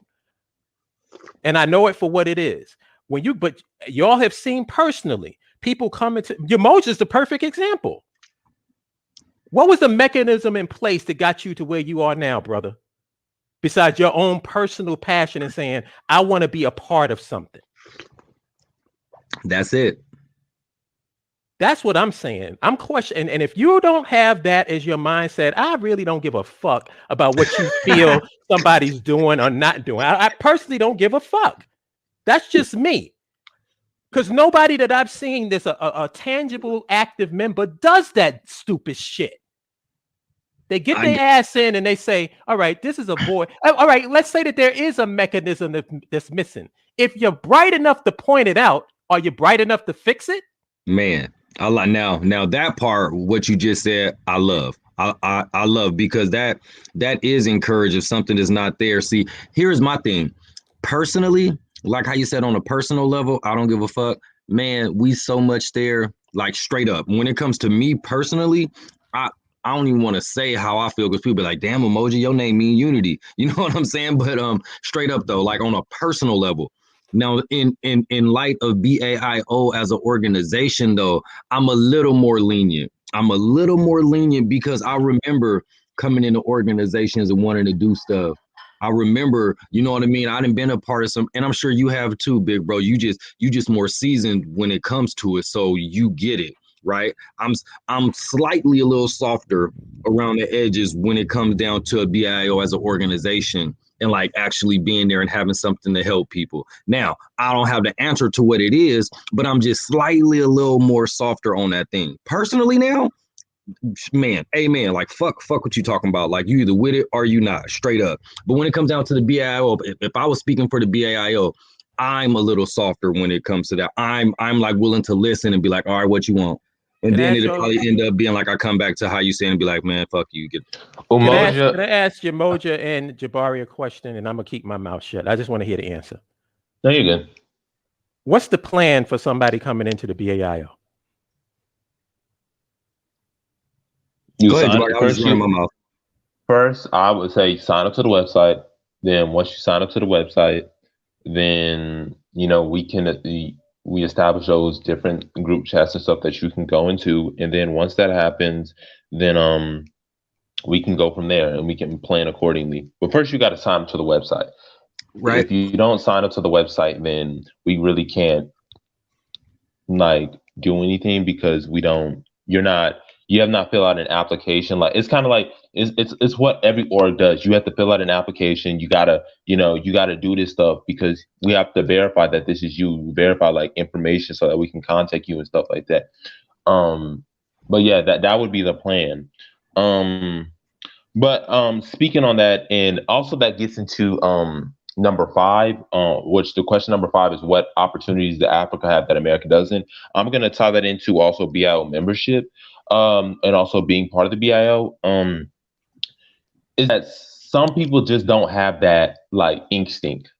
And I know it for what it is. but y'all have seen personally people come into Yamoja is the perfect example. What was the mechanism in place that got you to where you are now, brother? Besides your own personal passion and saying, I want to be a part of something. That's it. That's what I'm saying. I'm questioning. And if you don't have that as your mindset, I really don't give a fuck about what you feel somebody's doing or not doing. I personally don't give a fuck. That's just me. Because nobody that I've seen that's a tangible, active member does that stupid shit. They get their ass in and they say, all right, this is a void. All right, let's say that there is a mechanism that's missing. If you're bright enough to point it out, are you bright enough to fix it? Man, I like now that part, what you just said, I love. I love, because that is encouraging. If something is not there. See, here's my thing. Personally, like how you said, on a personal level, I don't give a fuck. Man, we so much there, like straight up. When it comes to me personally, I don't even want to say how I feel, because people be like, damn, Emoji, your name mean unity. You know what I'm saying? But straight up though, like on a personal level. Now, in light of BAIO as an organization, though, I'm a little more lenient. Because I remember coming into organizations and wanting to do stuff. I remember, you know what I mean? I done been a part of some, and I'm sure you have too, big bro. You just more seasoned when it comes to it, so you get it, right? I'm slightly a little softer around the edges when it comes down to a BIO as an organization, and like actually being there and having something to help people. Now, I don't have the answer to what it is, but I'm just slightly a little more softer on that thing. Personally now, man, amen. Like, fuck what you talking about. Like, you either with it or you not, straight up. But when it comes down to the BAIO, if I was speaking for the BAIO, I'm a little softer when it comes to that. I'm like willing to listen and be like, all right, what you want? And then it'll probably end up being like, I come back to how you say and be like, man, fuck you. Can I ask Yamoja and Jabari a question, and I'm going to keep my mouth shut. I just want to hear the answer. No, you're good. What's the plan for somebody coming into the BAIO? Go ahead, Jabari. First, I would say sign up to the website. Then once you sign up to the website, then, we establish those different group chats and stuff that you can go into. And then once that happens, then we can go from there and we can plan accordingly. But first, you got to sign up to the website. Right. If you don't sign up to the website, then we really can't do anything, because you have not filled out an application. Like, it's kind of like, it's what every org does. You have to fill out an application. You gotta do this stuff, because we have to verify that this is you, verify information so that we can contact you and stuff like that. But yeah, that would be the plan. But speaking on that, and also that gets into number 5, which the question number 5 is, what opportunities does Africa have that America doesn't? I'm going to tie that into also BIO membership, and also being part of the BIO, is that some people just don't have that instinct.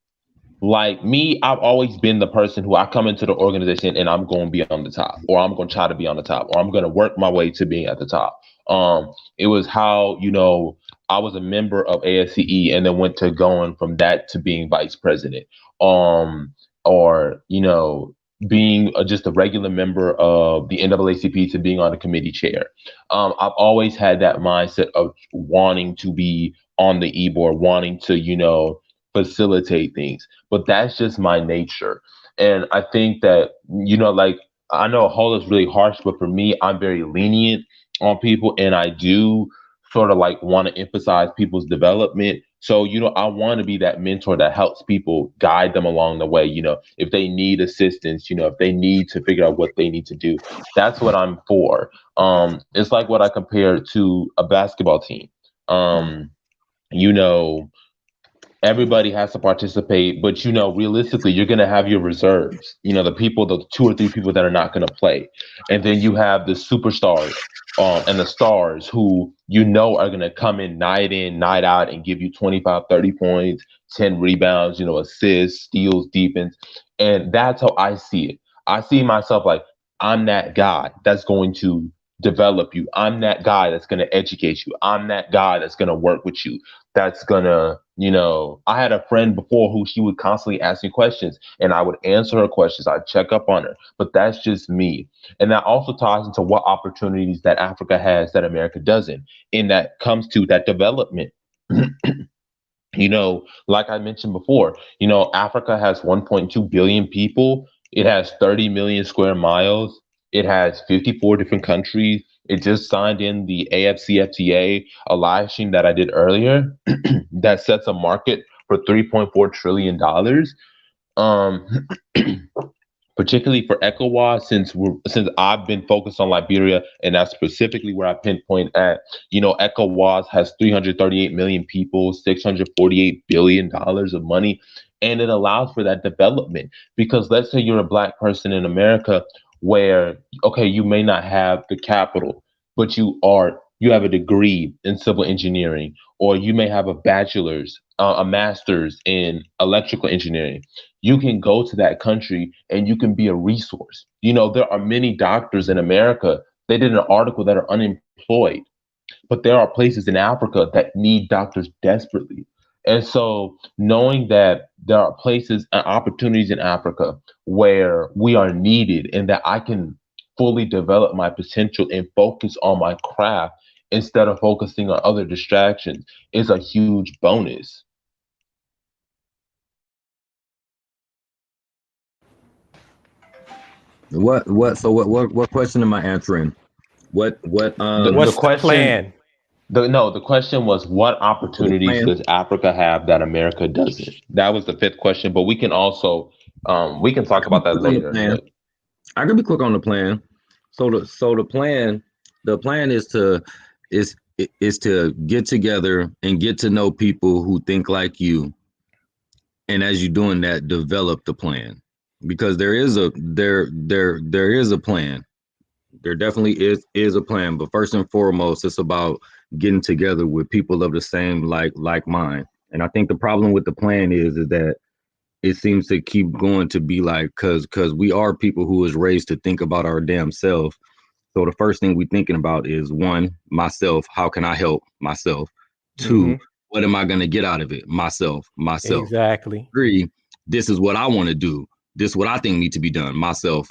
Like me, I've always been the person who I come into the organization and I'm going to be on the top, or I'm going to try to be on the top, or I'm going to work my way to being at the top. It was how, I was a member of ASCE and then went to going from that to being vice president, or, being just a regular member of the NAACP to being on the committee chair. I've always had that mindset of wanting to be on the e-board, wanting to, facilitate things, but that's just my nature. And I think that, I know a whole is really harsh, but for me, I'm very lenient on people, and I do sort of want to emphasize people's development. So, I want to be that mentor that helps people, guide them along the way. If they need assistance, if they need to figure out what they need to do, that's what I'm for. It's like what I compare to a basketball team. Everybody has to participate, but realistically, you're going to have your reserves, the 2 or 3 people that are not going to play. And then you have the superstars and the stars who are going to come in, night out, and give you 25, 30 points, 10 rebounds, assists, steals, defense. And that's how I see it. I see myself like I'm that guy that's going to develop you. I'm that guy that's going to educate you. I'm that guy that's going to work with you. That's going to, I had a friend before who she would constantly ask me questions and I would answer her questions. I'd check up on her, but that's just me. And that also ties into what opportunities that Africa has that America doesn't. And that comes to that development. Like I mentioned before, Africa has 1.2 billion people. It has 30 million square miles. It has 54 different countries. It just signed in the AFCFTA, a live stream that I did earlier that sets a market for $3.4 trillion. Um, particularly for ECOWAS, since I've been focused on Liberia, and that's specifically where I pinpoint at. ECOWAS has 338 million people, $648 billion of money, and it allows for that development. Because let's say you're a Black person in America, where okay, you may not have the capital, but you have a degree in civil engineering, or you may have a bachelor's, a master's in electrical engineering. You can go to that country and you can be a resource. There are many doctors in America. They did an article that are unemployed, but there are places in Africa that need doctors desperately. And so knowing that there are places and opportunities in Africa where we are needed and that I can fully develop my potential and focus on my craft instead of focusing on other distractions is a huge bonus. What question am I answering? What's What's the plan? The question was, what opportunities does Africa have that America doesn't? That was the fifth question, but we can also we can talk about that later. I can be quick on the plan. So the plan is to get together and get to know people who think like you, and as you're doing that, develop the plan, because there is a plan. There definitely is a plan, but first and foremost, it's about getting together with people of the same like mind. And I think the problem with the plan is that it seems to keep going to be like, because we are people who is raised to think about our damn self. So the first thing we're thinking about is, one, myself. How can I help myself? Two, what am I going to get out of it? Myself. Exactly. Three, this is what I want to do. This is what I think needs to be done. Myself.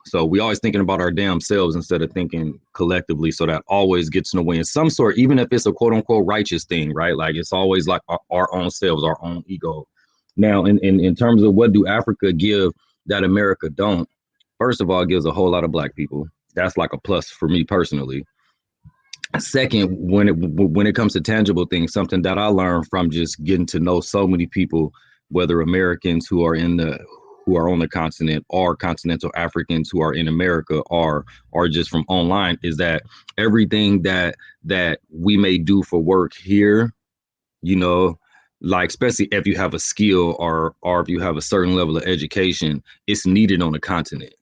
So we always thinking about our damn selves instead of thinking collectively. So that always gets in the way in some sort, even if it's a quote unquote righteous thing, right? Like it's always like our own selves, our own ego. Now, in terms of what do Africa give that America don't, first of all, it gives a whole lot of Black people. That's like a plus for me personally. Second, when it comes to tangible things, something that I learned from just getting to know so many people, whether Americans who are on the continent or continental Africans who are in America or just from online, is that everything that we may do for work here, like especially if you have a skill or if you have a certain level of education, it's needed on the continent.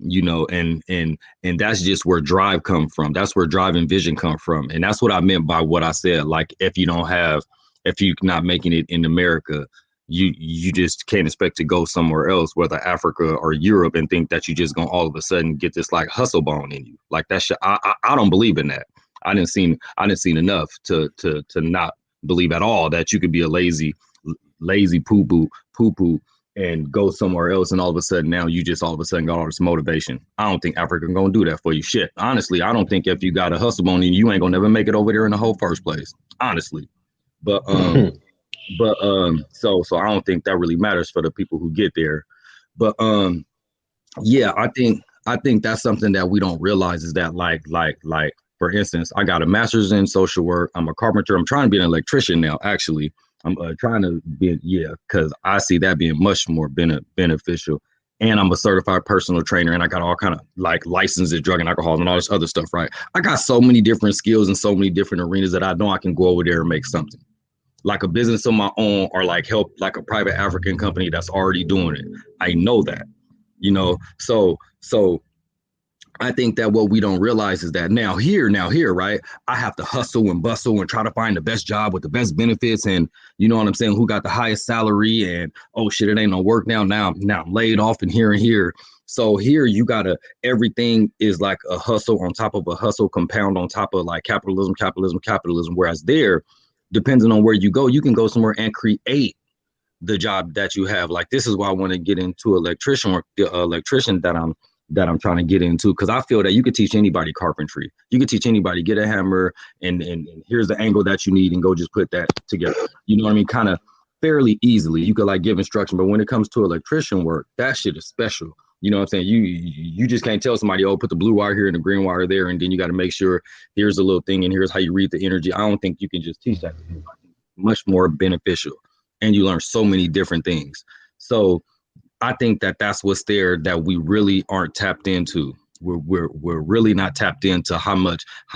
And that's just where drive come from. That's where drive and vision come from. And that's what I meant by what I said. Like, if you're not making it in America, you just can't expect to go somewhere else, whether Africa or Europe, and think that you just gonna all of a sudden get this like hustle bone in you. Like that shit. I don't believe in that. I didn't seen enough to not believe at all that you could be a lazy poo poo and go somewhere else, and all of a sudden now you just all of a sudden got all this motivation. I don't think Africa gonna do that for you. Shit, honestly, I don't think if you got a hustle bone in you ain't gonna never make it over there in the whole first place. Honestly, but so I don't think that really matters for the people who get there. But yeah, I think that's something that we don't realize, is that like for instance, I got a master's in social work. I'm a carpenter. I'm trying to be an electrician now, actually. I'm trying to be, because I see that being much more beneficial. And I'm a certified personal trainer, and I got all kind of like licenses in drug and alcohol and all this other stuff, right? I got so many different skills and so many different arenas that I know I can go over there and make something. Like a business of my own, or like help like a private African company that's already doing it. I know that, so I think that what we don't realize is that now here, right? I have to hustle and bustle and try to find the best job with the best benefits, and you know what I'm saying, who got the highest salary, and oh shit, it ain't no work now. Now I'm laid off and here. So here you gotta, everything is like a hustle on top of a hustle, compound on top of like capitalism. Whereas there, depending on where you go, you can go somewhere and create the job that you have. Like this is why I want to get into electrician that I'm trying to get into, because I feel that you could teach anybody carpentry. You could teach anybody, get a hammer and here's the angle that you need and go just put that together. You know what I mean? Kind of fairly easily. You could like give instruction, but when it comes to electrician work, that shit is special. You know what I'm saying? You just can't tell somebody, oh, put the blue wire here and the green wire there, and then you got to make sure here's a little thing and here's how you read the energy. I don't think you can just teach that. Much more beneficial, and you learn so many different things. So I think that that's what's there that we really aren't tapped into. We're really not tapped into how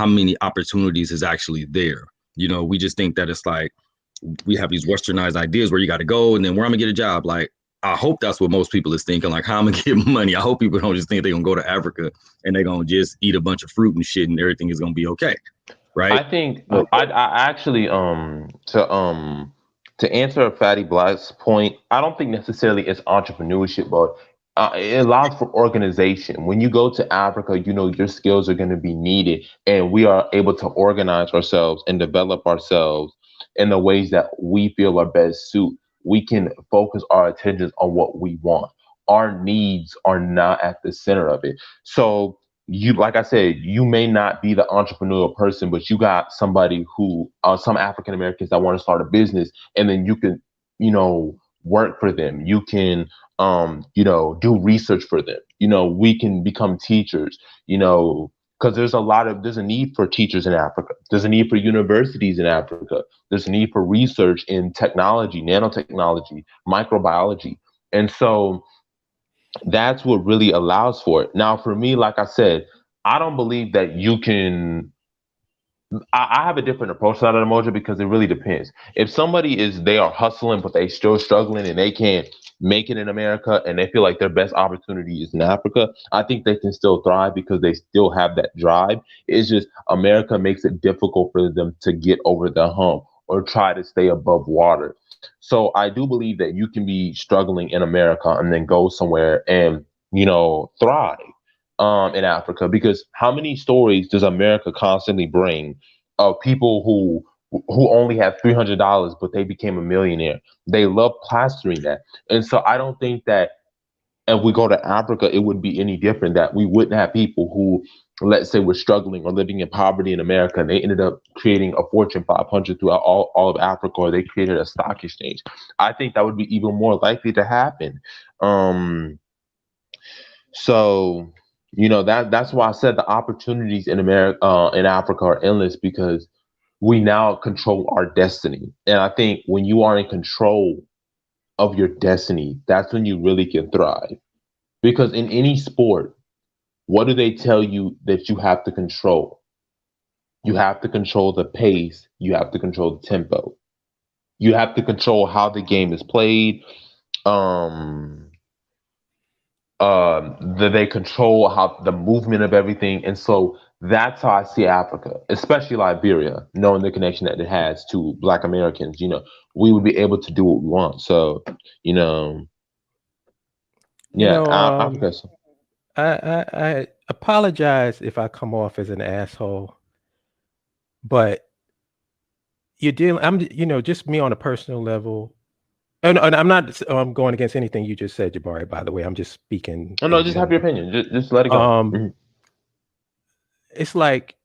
many opportunities is actually there. You know, we just think that it's like we have these westernized ideas where you got to go and then where I'm gonna get a job. Like I hope that's what most people is thinking. Like how I'm gonna get money. I hope people don't just think they're gonna go to Africa and they're gonna just eat a bunch of fruit and shit and everything is gonna be okay, right? I think I actually to answer Fatty Black's point, I don't think necessarily it's entrepreneurship, but it allows for organization. When you go to Africa, you know your skills are going to be needed, and we are able to organize ourselves and develop ourselves in the ways that we feel are best suit. We can focus our attentions on what we want. Our needs are not at the center of it. So you, like I said, you may not be the entrepreneurial person, but you got somebody who, some African Americans that want to start a business, and then you can, you know, work for them. You can, you know, do research for them. You know, we can become teachers. You know, because there's a need for teachers in Africa. There's a need for universities in Africa. There's a need for research in technology, nanotechnology, microbiology, and so that's what really allows for it. Now, for me, like I said, I don't believe that you can. I have a different approach to that emoji because it really depends. If somebody they are hustling, but they still struggling and they can't make it in America and they feel like their best opportunity is in Africa, I think they can still thrive because they still have that drive. It's just America makes it difficult for them to get over the hump or try to stay above water. So I do believe that you can be struggling in America and then go somewhere and, you know, thrive in Africa, because how many stories does America constantly bring of people who only have $300 but they became a millionaire? They love plastering that, and so I don't think that if we go to Africa, it would be any different. That we wouldn't have people who, let's say, were struggling or living in poverty in America, and they ended up creating a Fortune 500 throughout all of Africa, or they created a stock exchange. I think that would be even more likely to happen. So, you know, that's why I said the opportunities in America, in Africa, are endless because we now control our destiny. And I think when you are in control of your destiny, that's when you really can thrive. Because in any sport, what do they tell you that you have to control? You have to control the pace. You have to control the tempo. You have to control how the game is played. That they control how the movement of everything. And so that's how I see Africa, especially Liberia, knowing the connection that it has to Black Americans. You know, we would be able to do what we want. So, you know, yeah, Africa. I apologize if I come off as an asshole, but you're dealing. Just me on a personal level. And I'm not going against anything you just said, Jabari, by the way. I'm just speaking. Oh, no, just have your opinion. Just let it go. It's like,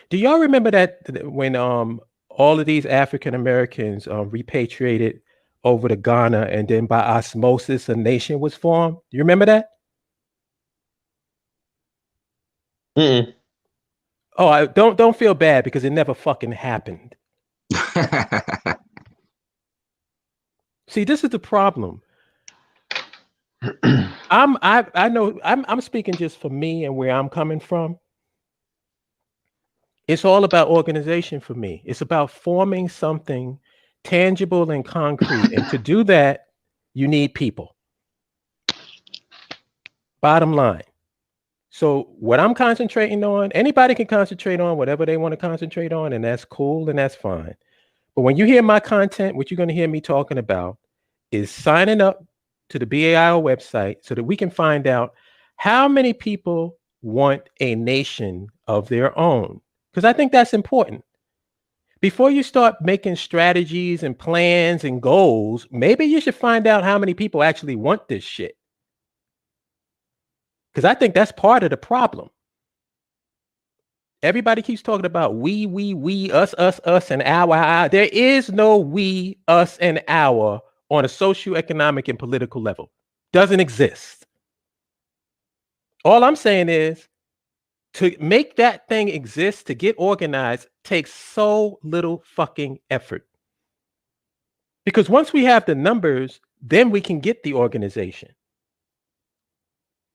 do y'all remember that when all of these African Americans repatriated over to Ghana, and then by osmosis a nation was formed? Do you remember that? Mm-mm. Oh, I don't feel bad because it never fucking happened. See, this is the problem. I know I'm speaking just for me and where I'm coming from. It's all about organization for me. It's about forming something tangible and concrete. And to do that, you need people. Bottom line. So what I'm concentrating on, anybody can concentrate on whatever they want to concentrate on, and that's cool and that's fine. But when you hear my content, what you're going to hear me talking about is signing up to the BAIO website so that we can find out how many people want a nation of their own. Because I think that's important. Before you start making strategies and plans and goals, maybe you should find out how many people actually want this shit. Because I think that's part of the problem. Everybody keeps talking about we, us, and our. There is no we, us, and our on a socioeconomic and political level. Doesn't exist. All I'm saying is to make that thing exist, to get organized, takes so little fucking effort. Because once we have the numbers, then we can get the organization.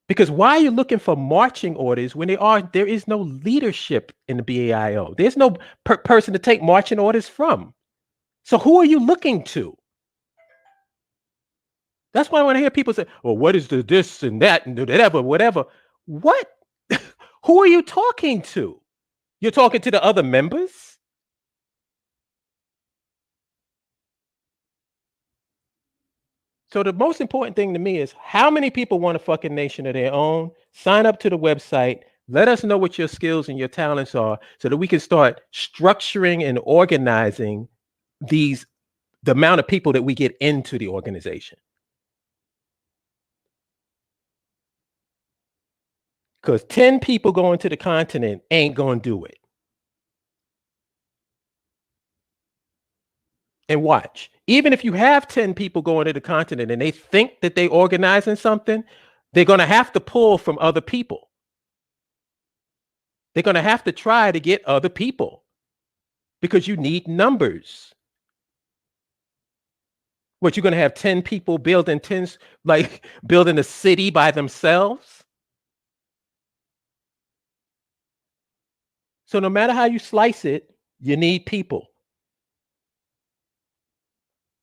Because why are you looking for marching orders when there is no leadership in the BAIO? There's no person to take marching orders from. So who are you looking to? That's why I want to hear people say, well, what is the this and that and whatever. What? Who are you talking to? You're talking to the other members? So the most important thing to me is how many people want a fucking nation of their own? Sign up to the website. Let us know what your skills and your talents are so that we can start structuring and organizing the amount of people that we get into the organization. Because 10 people going to the continent ain't going to do it. And watch, even if you have 10 people going to the continent and they think that they organizing something, they're going to have to pull from other people. They're going to have to try to get other people because you need numbers. What, you're going to have 10 people building building a city by themselves? So no matter how you slice it, you need people.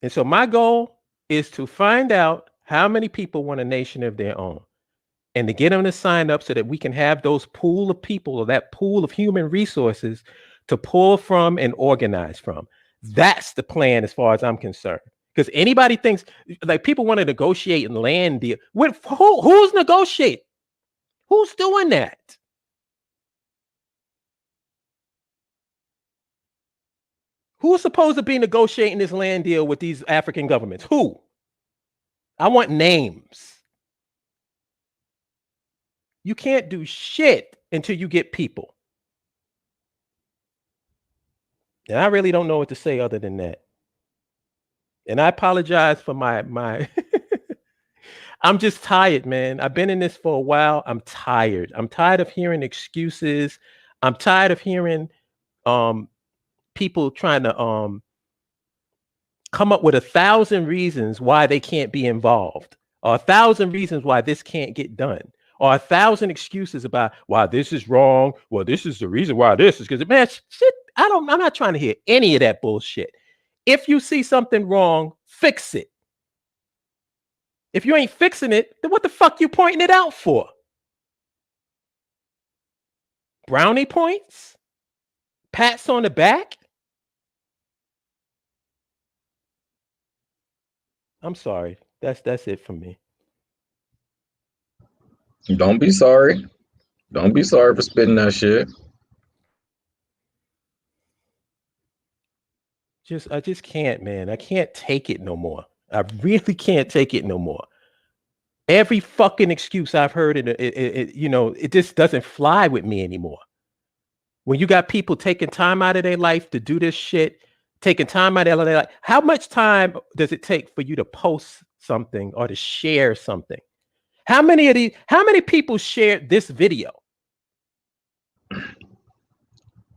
And so my goal is to find out how many people want a nation of their own and to get them to sign up so that we can have those pool of people or that pool of human resources to pull from and organize from. That's the plan as far as I'm concerned. Because anybody thinks like people want to negotiate and land deal. Who's negotiating? Who's doing that? Who's supposed to be negotiating this land deal with these African governments? Who? I want names. You can't do shit until you get people. And I really don't know what to say other than that. And I apologize for my I'm just tired, man. I've been in this for a while. I'm tired. I'm tired of hearing excuses. I'm tired of hearing people trying to come up with 1,000 reasons why they can't be involved, or 1,000 reasons why this can't get done, or 1,000 excuses about why this is wrong. Well, this is the reason why this is because, man, shit, I'm not trying to hear any of that bullshit. If you see something wrong, fix it. If you ain't fixing it, then what the fuck you pointing it out for? Brownie points? Pats on the back? I'm sorry. That's it for me. Don't be sorry. Don't be sorry for spitting that shit. I just can't, man. I can't take it no more. I really can't take it no more. Every fucking excuse I've heard, it just doesn't fly with me anymore. When you got people taking time out of their life to do this shit, taking time out of their life, how much time does it take for you to post something or to share something? How many people shared this video?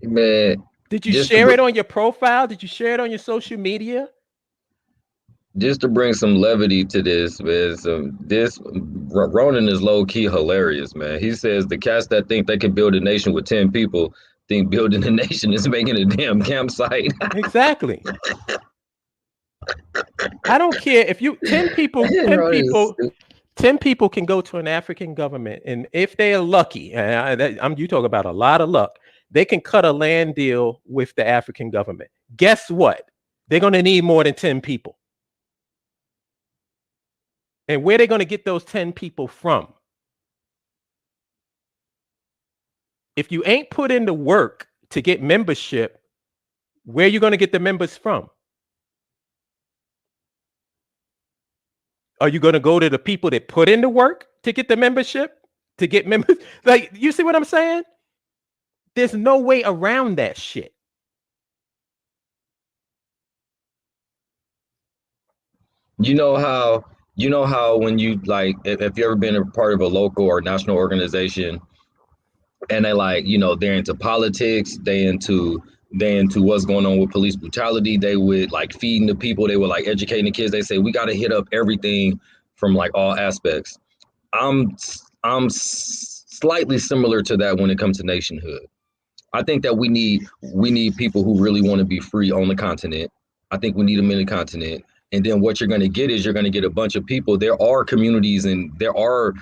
Man, did you share it on your profile? Did you share it on your social media? Just to bring some levity to this, man. This Ronan is low key hilarious, man. He says the cats that think they can build a nation with 10 people think building a nation is making a damn campsite. Exactly. I don't care if you 10 people 10 people can go to an African government, and if they are lucky, and you talk about a lot of luck, they can cut a land deal with the African government. Guess what? They're going to need more than 10 people. And where are they going to get those 10 people from? If you ain't put in the work to get membership, where are you going to get the members from? Are you going to go to the people that put in the work to get the membership, to get members? Like, you see what I'm saying? There's no way around that shit. You know how when you like, if you ever been a part of a local or national organization, and they like, they're into politics, they into what's going on with police brutality, they would like feeding the people, they would like educating the kids. They say we got to hit up everything from like all aspects. I'm slightly similar to that when it comes to nationhood. I think that we need people who really want to be free on the continent. I think we need them in the continent. And then what you're going to get is you're going to get a bunch of people. There are communities and there are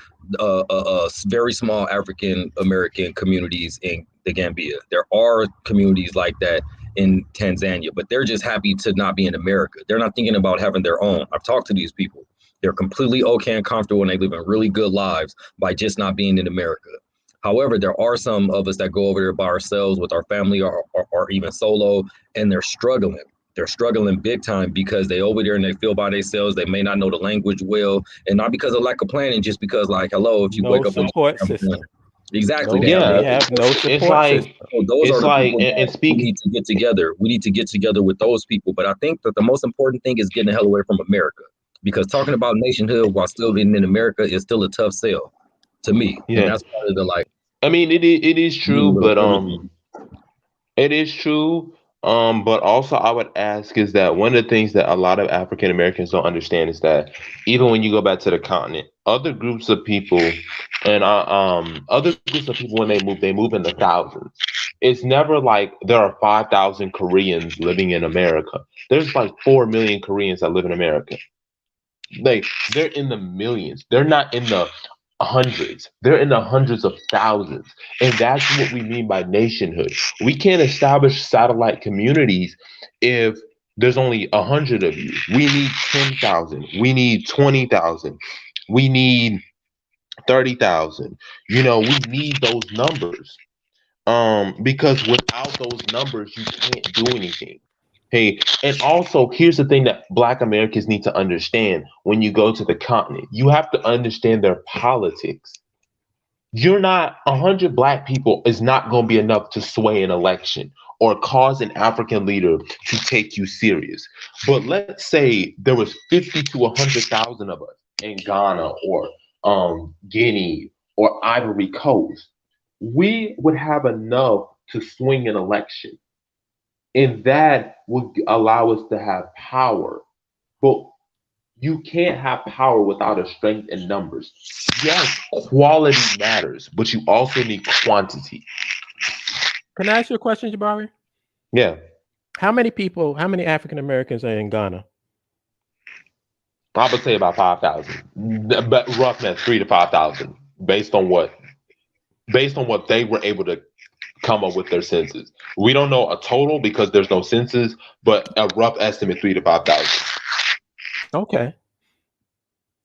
very small African American communities in the Gambia. There are communities like that in Tanzania, but they're just happy to not be in America. They're not thinking about having their own. I've talked to these people. They're completely okay and comfortable, and they live in really good lives by just not being in America. However, there are some of us that go over there by ourselves with our family or even solo, and they're struggling. They're struggling big time because they over there and they feel by themselves. They may not know the language well, and not because of lack of planning, just because like, hello, if you wake up support system. Exactly. They have no support system. So those are the people that we need to get together. We need to get together with those people. But I think that the most important thing is getting the hell away from America, because talking about nationhood while still being in America is still a tough sell to me. Yeah, and that's part of the like. I mean, it is true, but it is true. But also I would ask is that one of the things that a lot of African Americans don't understand is that even when you go back to the continent, other groups of people and other groups of people when they move in the thousands. It's never like there are 5,000 Koreans living in America. There's like 4 million Koreans that live in America. They're in the millions. They're not in the hundreds. They're in the hundreds of thousands. And that's what we mean by nationhood. We can't establish satellite communities if there's only 100 of you. We need 10,000. We need 20,000. We need 30,000. We need those numbers. Because without those numbers, you can't do anything. Hey, and also here's the thing that Black Americans need to understand when you go to the continent. You have to understand their politics. You're not 100 Black people is not going to be enough to sway an election or cause an African leader to take you serious. But let's say there was 50 to 100,000 of us in Ghana or Guinea or Ivory Coast. We would have enough to swing an election. And that would allow us to have power. But you can't have power without a strength in numbers. Yes, quality matters, but you also need quantity. Can I ask you a question, Jabari? Yeah. How many African Americans are in Ghana? I would say about 5,000. But roughly 3,000 to 5,000, based on what they were able to come up with their census. We don't know a total because there's no census, but a rough estimate 3,000 to 5,000. Okay.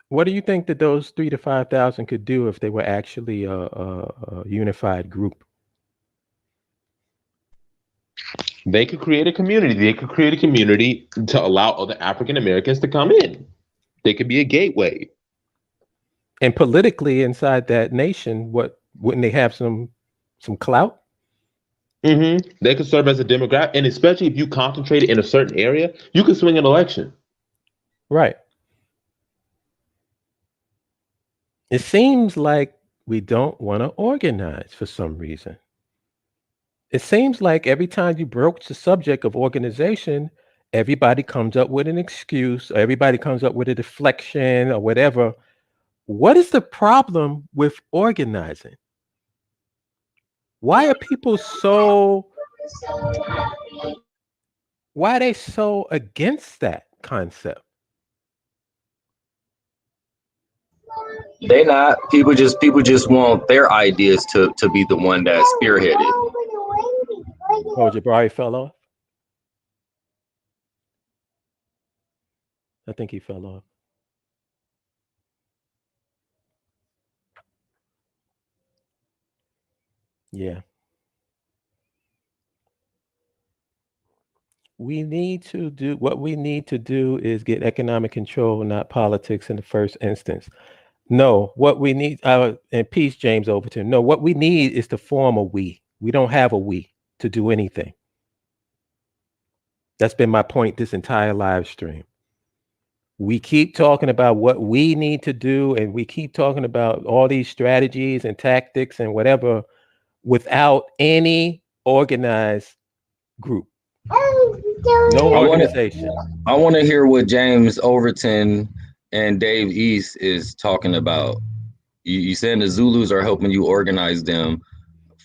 What do you think that those 3,000 to 5,000 could do if they were actually a unified group? They could create a community. They could create a community to allow other African Americans to come in. They could be a gateway. And politically inside that nation, wouldn't they have some clout? Mm-hmm. They could serve as a demographic, and especially if you concentrate in a certain area, you can swing an election. Right. It seems like we don't want to organize for some reason. It seems like every time you broach the subject of organization, everybody comes up with an excuse, or everybody comes up with a deflection or whatever. What is the problem with organizing? Why are people why are they so against that concept? They not. People just want their ideas to be the one that spearheaded. Oh, Jabari fell off. I think he fell off. Yeah. We need to do what we need to do is get economic control, not politics in the first instance. No, what we need, and peace, James Overton. No, what we need is to form a we. We don't have a we to do anything. That's been my point this entire live stream. We keep talking about what we need to do, and we keep talking about all these strategies and tactics and whatever without any organized group. No organization. I want to hear what James Overton and Dave East is talking about. You saying the Zulus are helping you organize them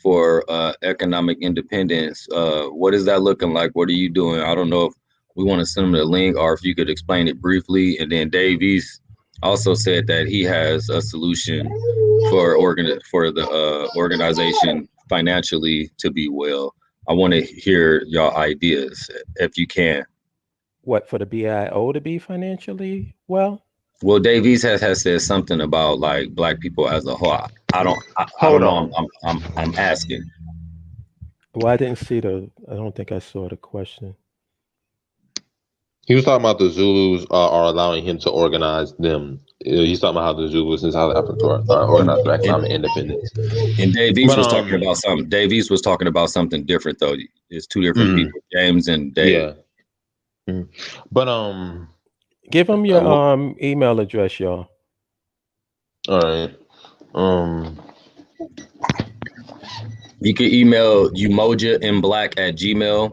for economic independence. What is that looking like? What are you doing? I don't know if we want to send them the link or if you could explain it briefly. And then Dave East also said that he has a solution for the organization financially to be well. I want to hear your ideas if you can. What, for the BAIO to be financially well? Well, Davies has said something about like black people as a whole. I don't know. I'm asking. Well, I didn't see I don't think I saw the question. He was talking about the Zulus are allowing him to organize them. He's talking about how the Zulus in South Africa are organized for economic independence. And Davies was talking about something. Davies was talking about something different though. It's two different people, James and Dave. Yeah. But give them your email address, y'all. All right. You can email umojainblack@gmail.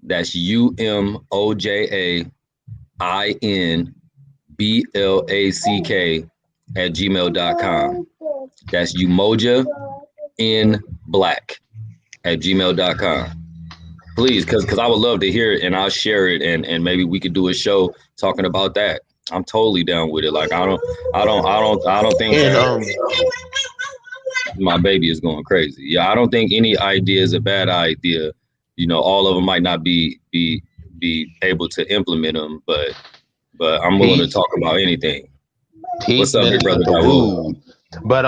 That's umojainblack@gmail.com. That's umojainblack@gmail.com. Please, because I would love to hear it and I'll share it and maybe we could do a show talking about that. I'm totally down with it. Like I don't think my baby is going crazy. Yeah, I don't think any idea is a bad idea. You know, all of them might not be able to implement them, but I'm willing to talk about anything. What's up, big brother? But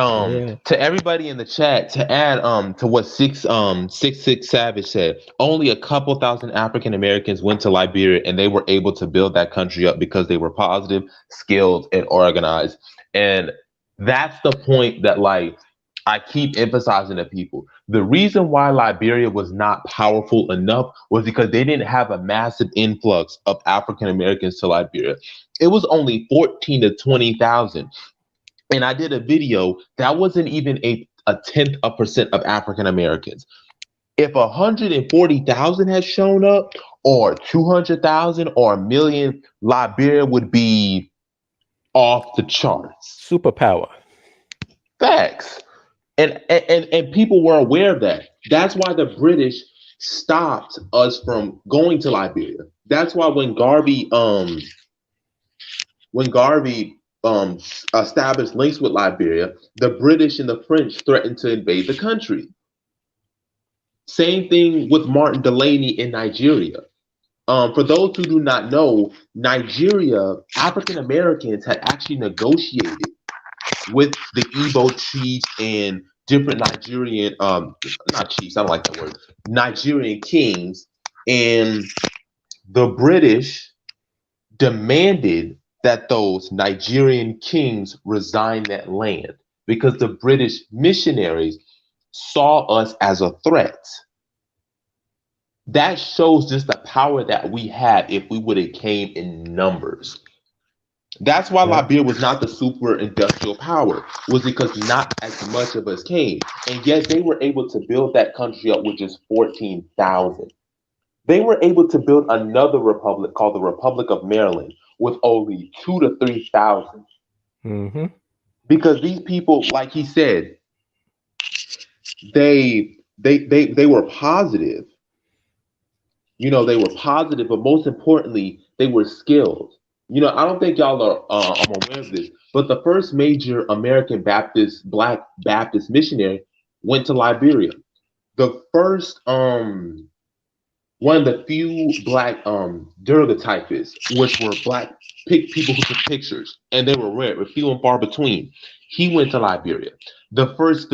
to everybody in the chat, to add to what 66 Savage said, only a couple thousand African Americans went to Liberia and they were able to build that country up because they were positive, skilled, and organized. And that's the point that like I keep emphasizing to people. The reason why Liberia was not powerful enough was because they didn't have a massive influx of African Americans to Liberia. It was only 14 to 20,000. And I did a video that wasn't even a 0.1% of African Americans. If 140,000 had shown up, or 200,000, or 1 million, Liberia would be off the charts. Superpower. Facts. And people were aware of that. That's why the British stopped us from going to Liberia. That's why when Garvey established links with Liberia, the British and the French threatened to invade the country. Same thing with Martin Delaney in Nigeria. For those who do not know, Nigeria, African Americans had actually negotiated with the Igbo chiefs and different Nigerian, not chiefs, I don't like that word, Nigerian kings, and the British demanded that those Nigerian kings resign that land because the British missionaries saw us as a threat. That shows just the power that we had if we would have came in numbers. That's why Liberia was not the super industrial power, was because not as much of us came. And yet they were able to build that country up with just 14,000. They were able to build another republic called the Republic of Maryland with only 2,000 to 3,000. Mm-hmm. Because these people, like he said, they were positive. You know, they were positive, but most importantly, they were skilled. You know, I don't think y'all are aware of this, but the first major American Black Baptist missionary went to Liberia. The first one of the few black daguerreotypists, which were black people who took pictures, and they were rare, few and far between. He went to Liberia. The first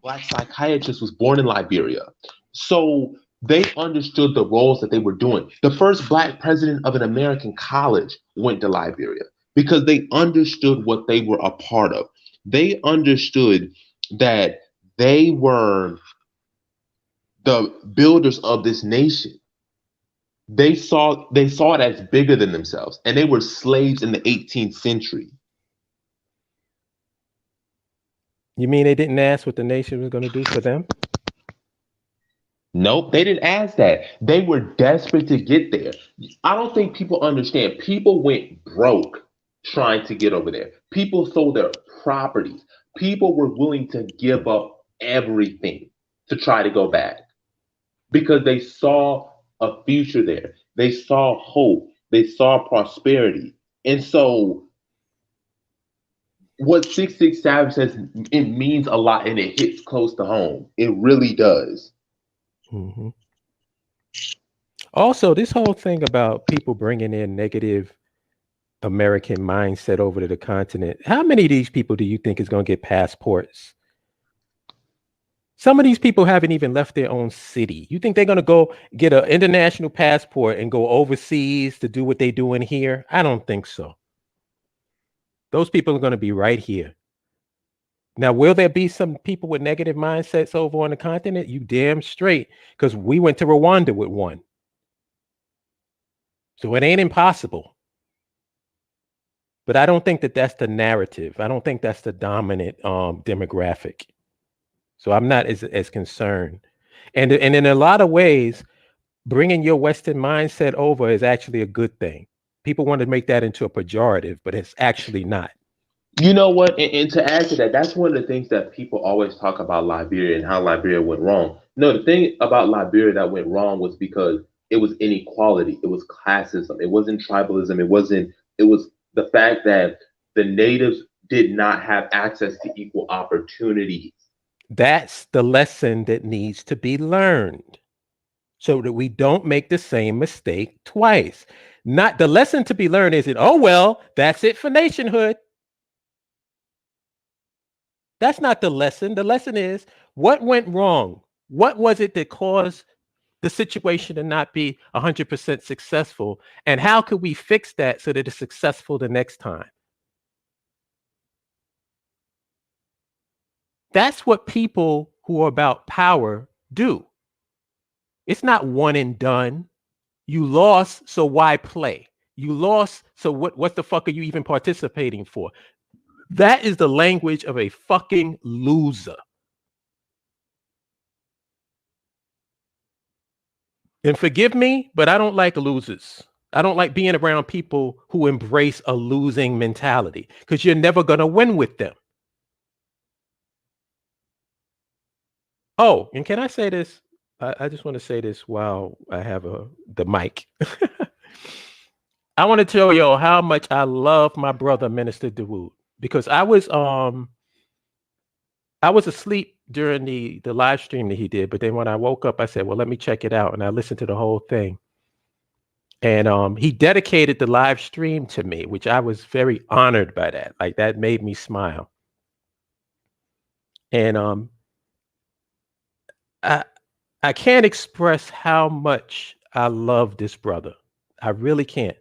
black psychiatrist was born in Liberia. So they understood the roles that they were doing. The first black president of an American college went to Liberia because they understood what they were a part of. They understood that they were the builders of this nation. They saw it as bigger than themselves, and they were slaves in the 18th century. You mean they didn't ask what the nation was going to do for them? Nope, they didn't ask that. They were desperate to get there. I don't think people understand. People went broke trying to get over there. People sold their properties. People were willing to give up everything to try to go back because they saw a future there. They saw hope. They saw prosperity. And so what 667 says, it means a lot and it hits close to home. It really does. Mm-hmm. Also, this whole thing about people bringing in negative American mindset over to the continent, how many of these people do you think is going to get passports? Some of these people haven't even left their own city. You think they're going to go get an international passport and go overseas to do what they're doing here? I don't think so. Those people are going to be right here. Now, will there be some people with negative mindsets over on the continent? You damn straight, because we went to Rwanda with one. So it ain't impossible. But I don't think that that's the narrative. I don't think that's the dominant demographic. So I'm not as concerned. And in a lot of ways, bringing your Western mindset over is actually a good thing. People want to make that into a pejorative, but it's actually not. You know what? And to add to that, that's one of the things that people always talk about Liberia and how Liberia went wrong. No, the thing about Liberia that went wrong was because it was inequality. It was classism. It wasn't tribalism. It was the fact that the natives did not have access to equal opportunities. That's the lesson that needs to be learned so that we don't make the same mistake twice. Not the lesson to be learned isn't, oh, well, that's it for nationhood. That's not the lesson. The lesson is what went wrong? What was it that caused the situation to not be 100% successful? And how could we fix that so that it's successful the next time? That's what people who are about power do. It's not one and done. You lost, so why play? You lost, so what the fuck are you even participating for? That is the language of a fucking loser. And forgive me, but I don't like losers. I don't like being around people who embrace a losing mentality because you're never going to win with them. Oh, and can I say this? I just want to say this while I have the mic. I want to tell y'all how much I love my brother, Minister DeWood, because I was asleep during the live stream that he did, but then when I woke up, I said, well, let me check it out. And I listened to the whole thing. And he dedicated the live stream to me, which I was very honored by that. Like that made me smile. And I can't express how much I love this brother. I really can't.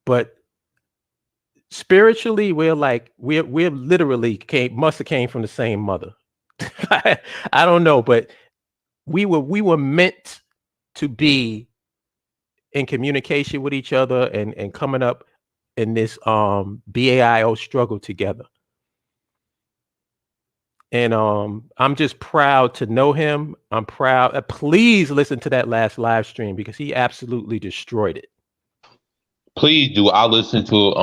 But spiritually, we're literally must have came from the same mother. I don't know, but we were meant to be in communication with each other and coming up in this BAIO struggle together. And I'm just proud to know him. I'm proud. Please listen to that last live stream because he absolutely destroyed it. Please do. I listened to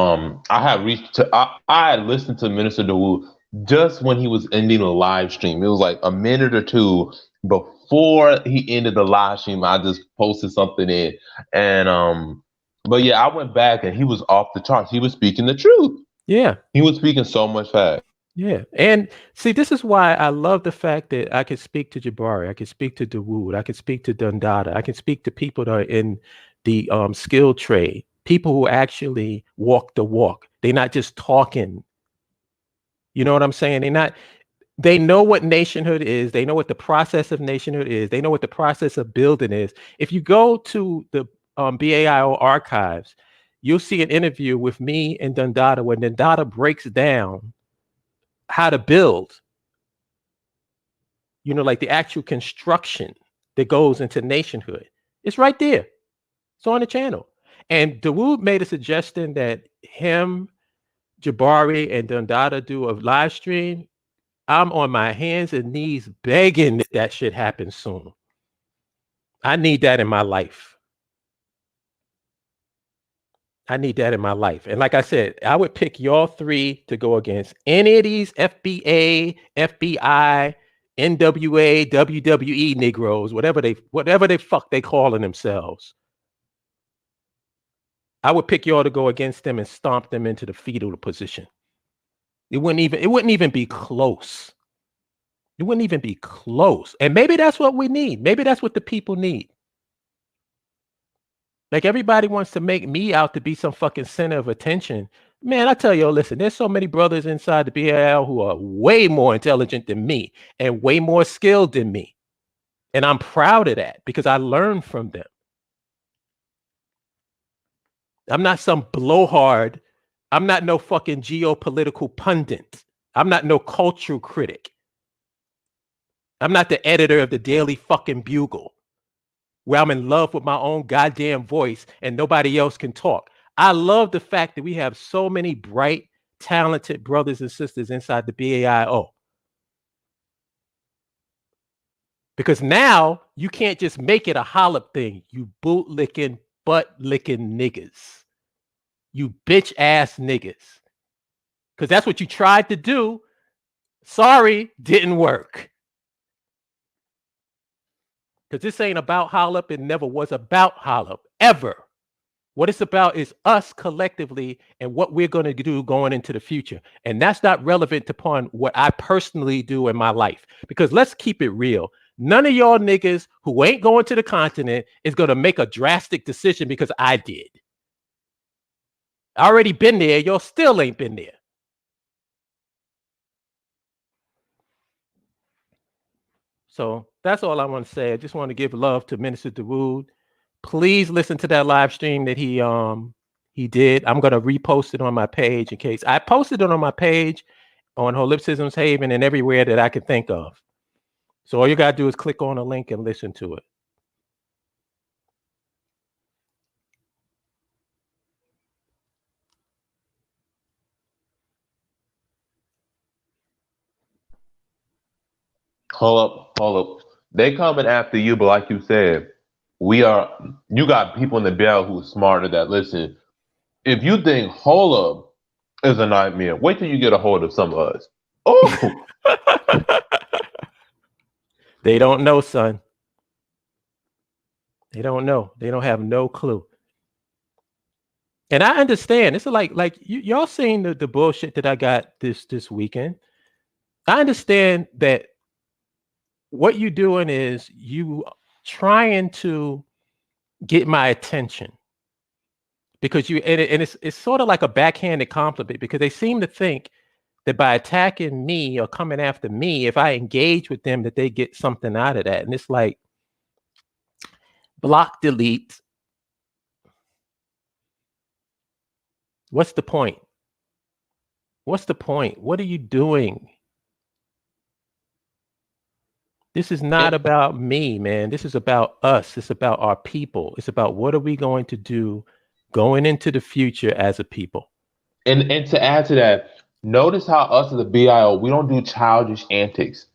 I had listened to Minister DeWood just when he was ending the live stream. It was like a minute or two before he ended the live stream. I just posted something in, and But yeah, I went back and he was off the charts. He was speaking the truth. Yeah. He was speaking so much facts. Yeah. And see, this is why I love the fact that I can speak to Jabari, I can speak to Dawood, I can speak to Dundada, I can speak to people that are in the skill trade, people who actually walk the walk. They're not just talking. You know what I'm saying? They know what nationhood is. They know what the process of nationhood is. They know what the process of building is. If you go to the BAIO archives, you'll see an interview with me and Dundada where Dundada breaks down how to build, like the actual construction that goes into nationhood. It's right there. It's on the channel. And Dawood made a suggestion that him, Jabari, and Dundada do a live stream. I'm on my hands and knees begging that shit happen soon. I need that in my life. I need that in my life. And like I said, I would pick y'all three to go against any of these FBA, FBI, NWA, WWE Negroes, whatever they fuck they calling themselves. I would pick y'all to go against them and stomp them into the fetal position. It wouldn't even be close. It wouldn't even be close. And maybe that's what we need. Maybe that's what the people need. Like everybody wants to make me out to be some fucking center of attention. Man, I tell you, listen, there's so many brothers inside the BAL who are way more intelligent than me and way more skilled than me. And I'm proud of that because I learned from them. I'm not some blowhard. I'm not no fucking geopolitical pundit. I'm not no cultural critic. I'm not the editor of the Daily fucking Bugle, where I'm in love with my own goddamn voice and nobody else can talk. I love the fact that we have so many bright, talented brothers and sisters inside the BAIO. Because now you can't just make it a hollop thing, you bootlicking, butt-licking niggas. You bitch-ass niggas. Because that's what you tried to do. Sorry, didn't work. Because this ain't about Hollop. It never was about Hollop, ever. What it's about is us collectively and what we're going to do going into the future. And that's not relevant upon what I personally do in my life. Because let's keep it real. None of y'all niggas who ain't going to the continent is going to make a drastic decision because I did. I already been there. Y'all still ain't been there. So that's all I want to say. I just want to give love to Minister Dawood. Please listen to that live stream that he did. I'm going to repost it on my page in case. I posted it on my page on Holism's Haven and everywhere that I can think of. So all you got to do is click on a link and listen to it. Hold up. They coming after you, but like you said, you got people in the BL who are smarter that listen. If you think hold up is a nightmare, wait till you get a hold of some of us. Oh, they don't know, son. They don't know. They don't have no clue. And I understand. It's like y'all seen the bullshit that I got this weekend. I understand that what you're doing is you trying to get my attention because it's sort of like a backhanded compliment because they seem to think that by attacking me or coming after me, if I engage with them, that they get something out of that. And it's like block, delete. What's the point? What's the point? What are you doing? This is not about me, man. This is about us. It's about our people. It's about what are we going to do going into the future as a people. And to add to that, notice how us as the BIO, we don't do childish antics.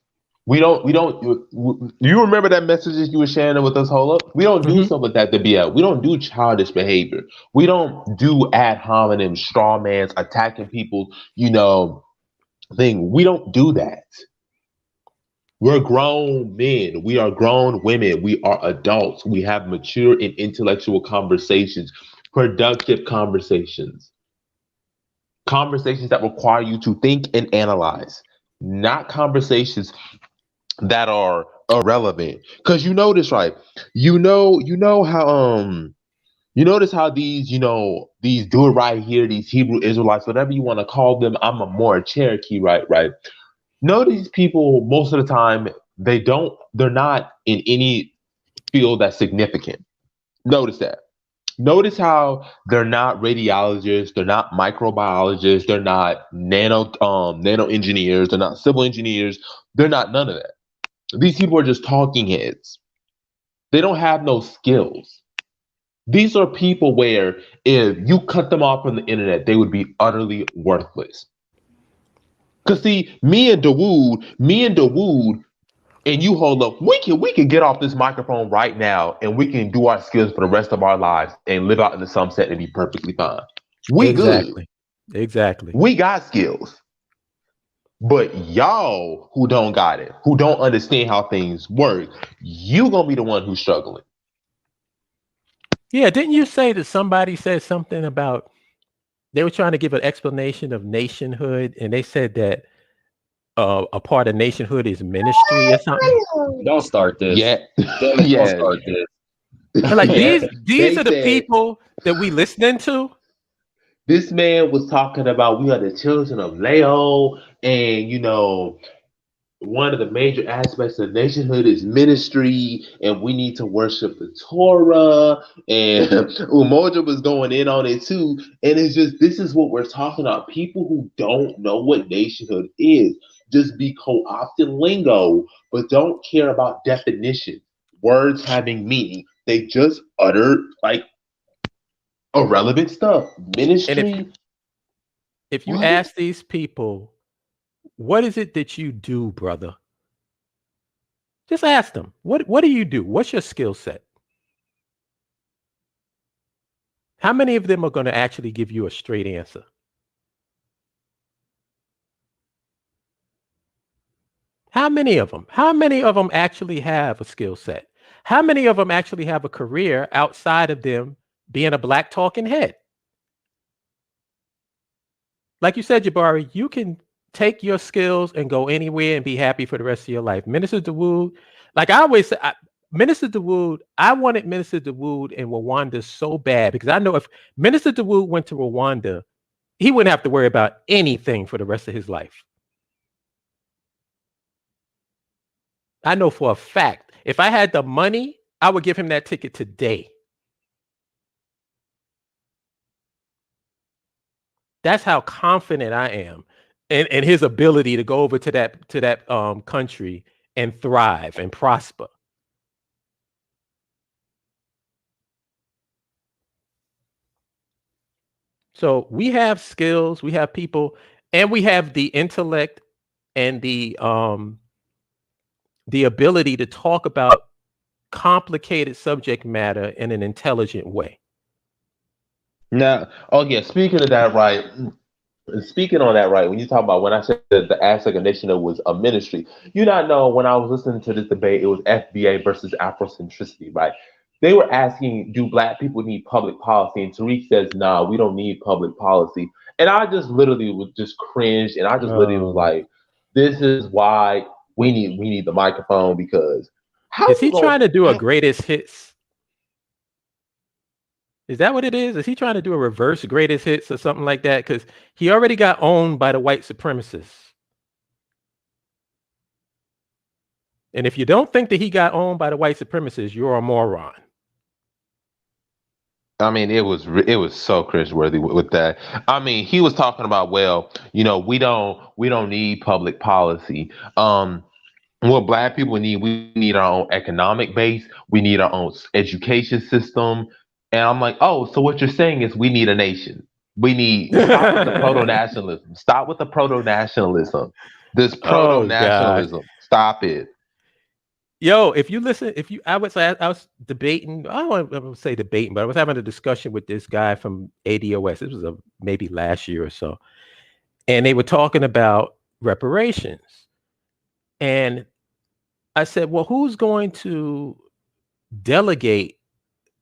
We don't. You remember that messages you were sharing with us, Hold Up? We don't do stuff like that. The BIO. We don't do childish behavior. We don't do ad hominem, straw mans, attacking people. Thing. We don't do that. We're grown men. We are grown women. We are adults. We have mature and intellectual conversations. productive conversations. Conversations that require you to think and analyze, not conversations that are irrelevant. Because you notice, right? You notice how these, these do it right here, these Hebrew Israelites, whatever you want to call them. I'm a more Cherokee, right? Right. No, these people, most of the time, they're not in any field that's significant. Notice that. Notice how they're not radiologists, they're not microbiologists, they're not nano engineers, they're not civil engineers, they're not none of that. These people are just talking heads. They don't have no skills. These are people where if you cut them off from the internet, they would be utterly worthless. Cause see, me and Dawood, and you hold up, we can get off this microphone right now and we can do our skills for the rest of our lives and live out in the sunset and be perfectly fine. We Exactly. good. Exactly. We got skills. But y'all who don't got it, who don't understand how things work, you gonna be the one who's struggling. Yeah, didn't you say that somebody said something about they were trying to give an explanation of nationhood, and they said that a part of nationhood is ministry or something? Don't start this. Yeah. Don't Yeah. start this. And like these They are the said- people that we listening to. This man was talking about we are the children of Leo, and one of the major aspects of nationhood is ministry, and we need to worship the Torah. And Umoja was going in on it too. And it's just, this is what we're talking about. People who don't know what nationhood is just be co-opting lingo, but don't care about definition, words having meaning. They just utter like irrelevant stuff. Ministry. And if you What? ask these people, what is it that you do, brother? Just ask them. What do you do? What's your skill set? How many of them are going to actually give you a straight answer? How many of them? How many of them actually have a skill set? How many of them actually have a career outside of them being a black talking head? Like you said, Jabari, you can take your skills and go anywhere and be happy for the rest of your life. Minister Dawood, like I always say, Minister Dawood, I wanted Minister Dawood in Rwanda so bad because I know if Minister Dawood went to Rwanda, he wouldn't have to worry about anything for the rest of his life. I know for a fact, if I had the money, I would give him that ticket today. That's how confident I am in his ability to go over to that country and thrive and prosper. So we have skills, we have people, and we have the intellect and the ability to talk about complicated subject matter in an intelligent way. Now, oh yeah, speaking of that, right? Speaking on that, right? When you talk about when I said that the aspect of nationhood was a ministry, you not know when I was listening to this debate, it was FBA versus Afrocentricity, right? They were asking, do black people need public policy? And Tariq says, nah, we don't need public policy. And I just literally was just cringed, and I just literally was like, this is why we need the microphone, because how is he trying to do a how, greatest hits? Is that what it is? Is he trying to do a reverse greatest hits or something like that? Because he already got owned by the white supremacists. And if you don't think that he got owned by the white supremacists, you're a moron. I mean, it was so cringeworthy with that. I mean, he was talking about, well, we don't need public policy. What black people need, we need our own economic base. We need our own education system. And I'm like, oh, so what you're saying is we need a nation. We need stop with the proto-nationalism. Stop with the proto-nationalism. This proto-nationalism. Stop it. Yo, if you listen, I was debating, I don't want to say debating, but I was having a discussion with this guy from ADOS. This was maybe last year or so. And they were talking about reparations. And I said, well, who's going to delegate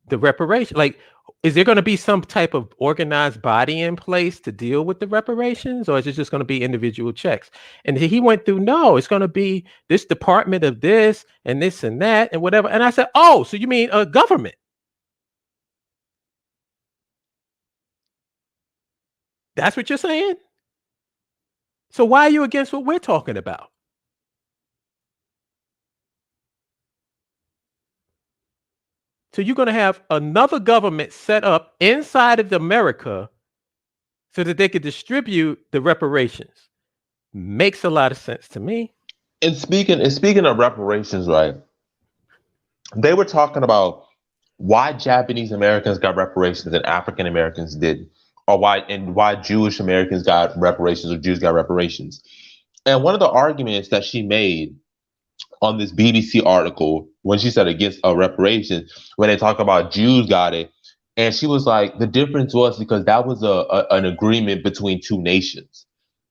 the reparation? Like, is there going to be some type of organized body in place to deal with the reparations, or is it just going to be individual checks? And he went through, no, it's going to be this department of this and this and that and whatever. And I said, oh, so you mean a government? That's what you're saying? So why are you against what we're talking about? So you're going to have another government set up inside of America so that they could distribute the reparations. Makes a lot of sense to me. And speaking of reparations, right? They were talking about why Japanese Americans got reparations and African Americans didn't, or why Jewish Americans got reparations or Jews got reparations. And one of the arguments that she made on this BBC article when she said against reparations, when they talk about Jews got it, and she was like, the difference was because that was an agreement between two nations.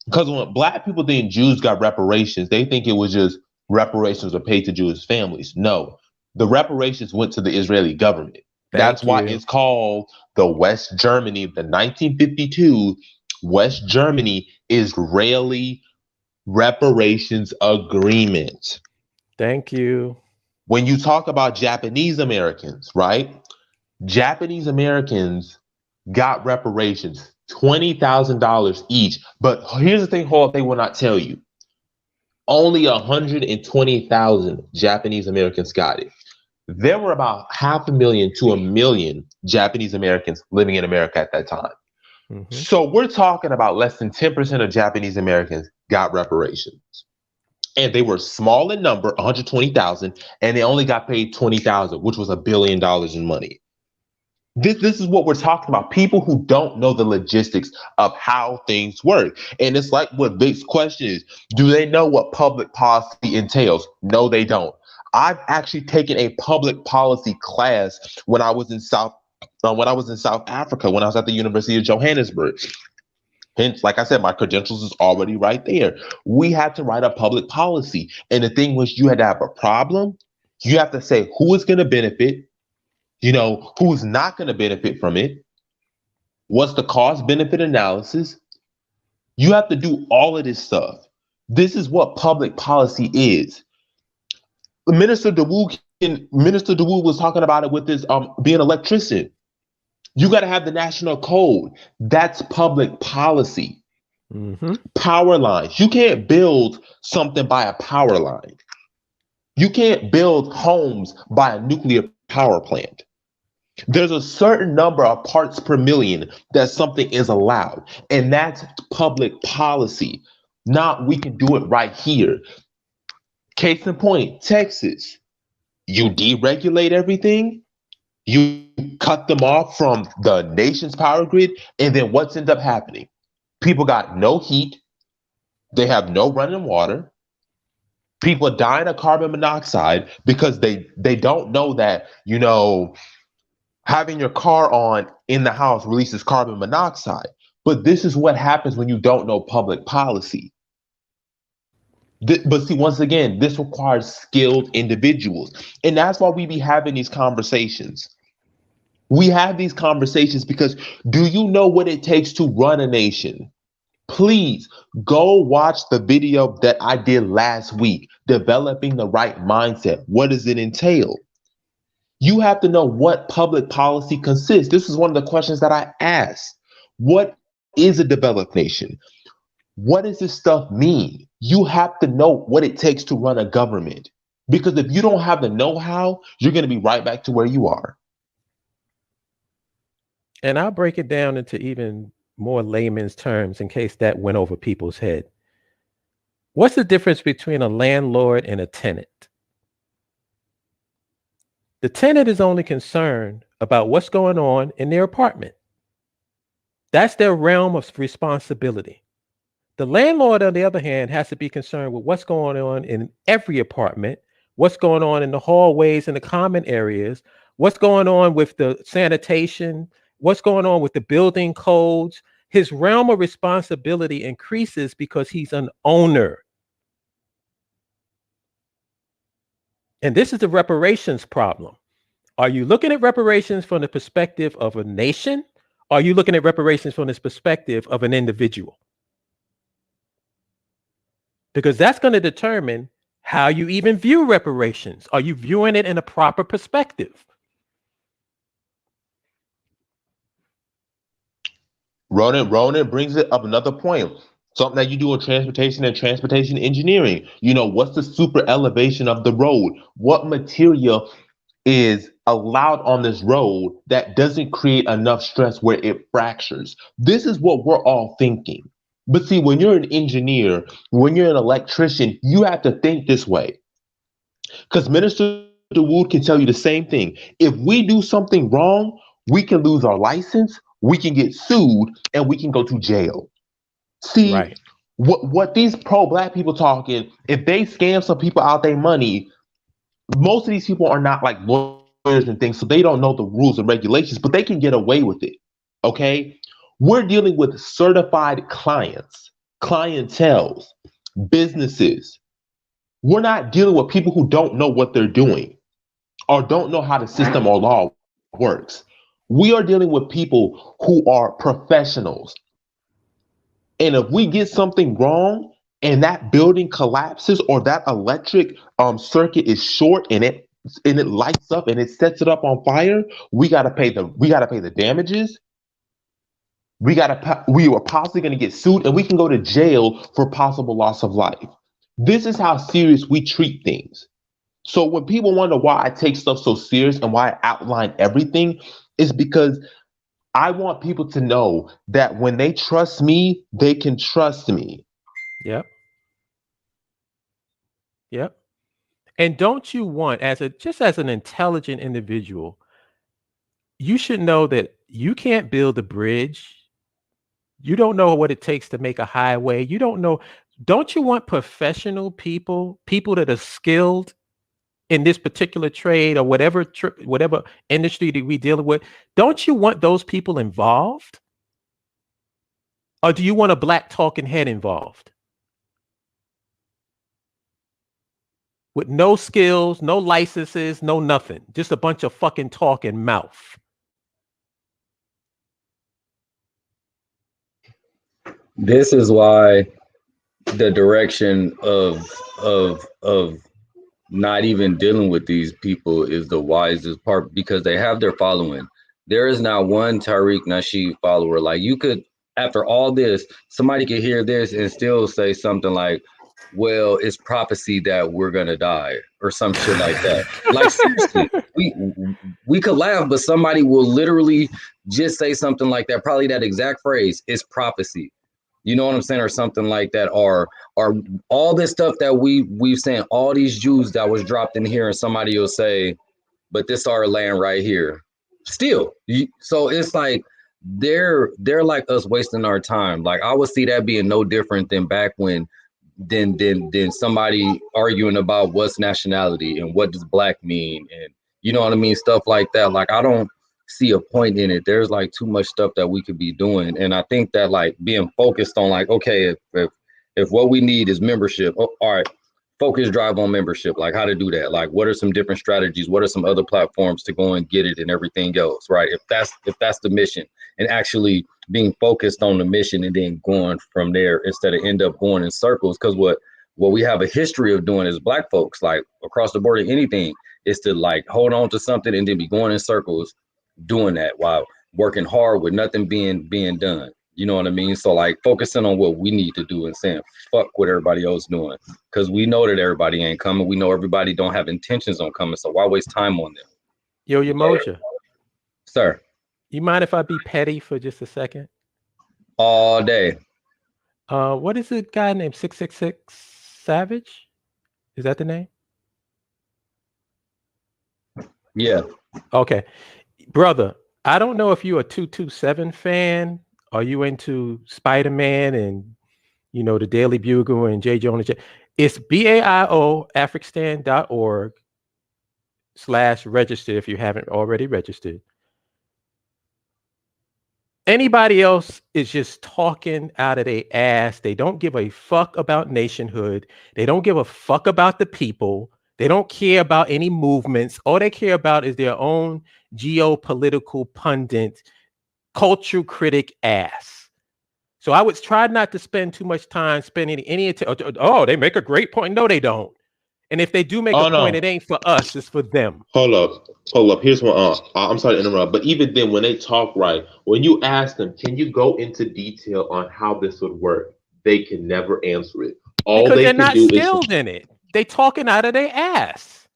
Because when Black people think Jews got reparations, they think it was just reparations were paid to Jewish families. No, the reparations went to the Israeli government. That's why it's called the West Germany, the 1952 West Germany Israeli reparations agreement. Thank you. When you talk about Japanese Americans, right? Japanese Americans got reparations, $20,000 each. But here's the thing, Hall, they will not tell you. Only 120,000 Japanese Americans got it. There were about 500,000 to 1 million Japanese Americans living in America at that time. Mm-hmm. So we're talking about less than 10% of Japanese Americans got reparations. And they were small in number, 120,000, and they only got paid 20,000, which was $1 billion in money. This is what we're talking about. People who don't know the logistics of how things work. And it's like what Vic's question is, do they know what public policy entails? No, they don't. I've actually taken a public policy class when I was in South Africa, when I was at the University of Johannesburg. Hence, like I said, my credentials is already right there. We had to write a public policy. And the thing was, you had to have a problem. You have to say who is going to benefit, who's not going to benefit from it. What's the cost benefit analysis? You have to do all of this stuff. This is what public policy is. Minister DeWoo was talking about it with his being an electrician. You got to have the national code. That's public policy. Mm-hmm. Power lines. You can't build something by a power line. You can't build homes by a nuclear power plant. There's a certain number of parts per million that something is allowed. And that's public policy. Not we can do it right here. Case in point, Texas. You deregulate everything. You cut them off from the nation's power grid, and then what's ended up happening? People got no heat. They have no running water. People are dying of carbon monoxide because they don't know that, having your car on in the house releases carbon monoxide. But this is what happens when you don't know public policy. But see, once again, this requires skilled individuals. And that's why we be having these conversations. We have these conversations because do you know what it takes to run a nation? Please go watch the video that I did last week, developing the right mindset. What does it entail? You have to know what public policy consists. This is one of the questions that I asked. What is a developed nation? What does this stuff mean? You have to know what it takes to run a government. Because if you don't have the know-how, you're going to be right back to where you are. And I'll break it down into even more layman's terms in case that went over people's head. What's the difference between a landlord and a tenant? The tenant is only concerned about what's going on in their apartment. That's their realm of responsibility. The landlord, on the other hand, has to be concerned with what's going on in every apartment, what's going on in the hallways and the common areas, what's going on with the sanitation, what's going on with the building codes. His realm of responsibility increases because he's an owner. And this is the reparations problem. Are you looking at reparations from the perspective of a nation? Or are you looking at reparations from this perspective of an individual? Because that's going to determine how you even view reparations. Are you viewing it in a proper perspective? Ronan brings it up another point. Something that you do in transportation and transportation engineering. You know, what's the super elevation of the road? What material is allowed on this road that doesn't create enough stress where it fractures? This is what we're all thinking. But see, when you're an engineer, when you're an electrician, you have to think this way. Because Minister Wood can tell you the same thing. If we do something wrong, we can lose our license, we can get sued, and we can go to jail. See, right. what these pro-black people talking, if they scam some people out their money, most of these people are not like lawyers and things, so they don't know the rules and regulations, but they can get away with it. Okay? We're dealing with certified clients, clientels, businesses. We're not dealing with people who don't know what they're doing or don't know how the system or law works. We are dealing with people who are professionals. And if we get something wrong and that building collapses or that electric circuit is short and it lights up and it sets it up on fire, we gotta pay the damages. We are possibly gonna get sued and we can go to jail for possible loss of life. This is how serious we treat things. So when people wonder why I take stuff so serious and why I outline everything, is because I want people to know that when they trust me, they can trust me. Yep. Yep. And don't you want, as an intelligent individual, you should know that you can't build a bridge. You don't know what it takes to make a highway. You don't know. Don't you want professional people that are skilled in this particular trade or whatever industry that we deal with? Don't you want those people involved? Or do you want a black talking head involved? With no skills, no licenses, no nothing. Just a bunch of fucking talking mouth. This is why the direction of not even dealing with these people is the wisest part, because they have their following. There is not one Tariq Nasheed follower. Like, you could, after all this, somebody could hear this and still say something like, well, it's prophecy that we're gonna die or some shit like that. Like, seriously, we could laugh, but somebody will literally just say something like that, probably that exact phrase, it's prophecy. You know what I'm saying? Or something like that, or all this stuff that we've saying, all these Jews that was dropped in here, and somebody will say, but this our land right here. Still, so it's like they're like us wasting our time. Like, I would see that being no different than back when than somebody arguing about what's nationality and what does black mean, and you know what I mean, stuff like that. Like, I don't see a point in it. There's like too much stuff that we could be doing, and I think that like being focused on like, okay, if what we need is membership, all right, focus drive on membership, like how to do that, like what are some different strategies, what are some other platforms to go and get it and everything else, right? If that's the mission, and actually being focused on the mission and then going from there instead of end up going in circles. Because what we have a history of doing as black folks, like across the board in anything, is to like hold on to something and then be going in circles doing that while working hard with nothing being done. You know what I mean? So like focusing on what we need to do and saying fuck what everybody else doing, because we know that everybody ain't coming. We know everybody don't have intentions on coming. So why waste time on them? Yo, Yamoja. Sir. You mind if I be petty for just a second? All day. What is the guy named 666 Savage? Is that the name? Yeah. Okay. Brother, I don't know if you're a 227 fan. Are you into Spider-Man and, you know, the Daily Bugle and J. Jonah? It's BAIO, africstan.org/register if you haven't already registered. Anybody else is just talking out of their ass. They don't give a fuck about nationhood. They don't give a fuck about the people. They don't care about any movements. All they care about is their own geopolitical pundit, cultural critic ass. So I would try not to spend too much time spending any. Oh, they make a great point. No, they don't. And if they do make a point, it ain't for us. It's for them. Hold up. Here's what. I'm sorry to interrupt, but even then, when they talk right, when you ask them, can you go into detail on how this would work? They can never answer it. All because they they're can not do skilled in it. They talking out of their ass.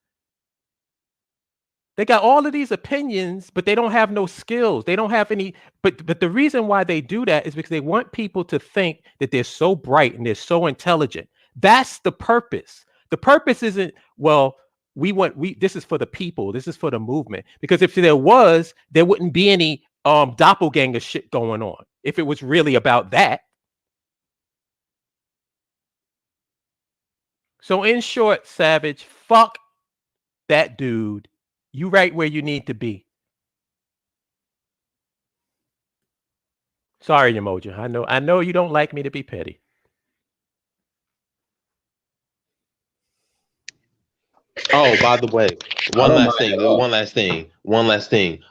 They got all of these opinions, but they don't have no skills. They don't have any. But the reason why they do that is because they want people to think that they're so bright and they're so intelligent. That's the purpose. The purpose isn't, well, this is for the people. This is for the movement. Because if there was, there wouldn't be any doppelganger shit going on if it was really about that. So in short, Savage, fuck that dude. You right where you need to be. Sorry, Emoji. I know you don't like me to be petty. Oh, by the way, one last thing.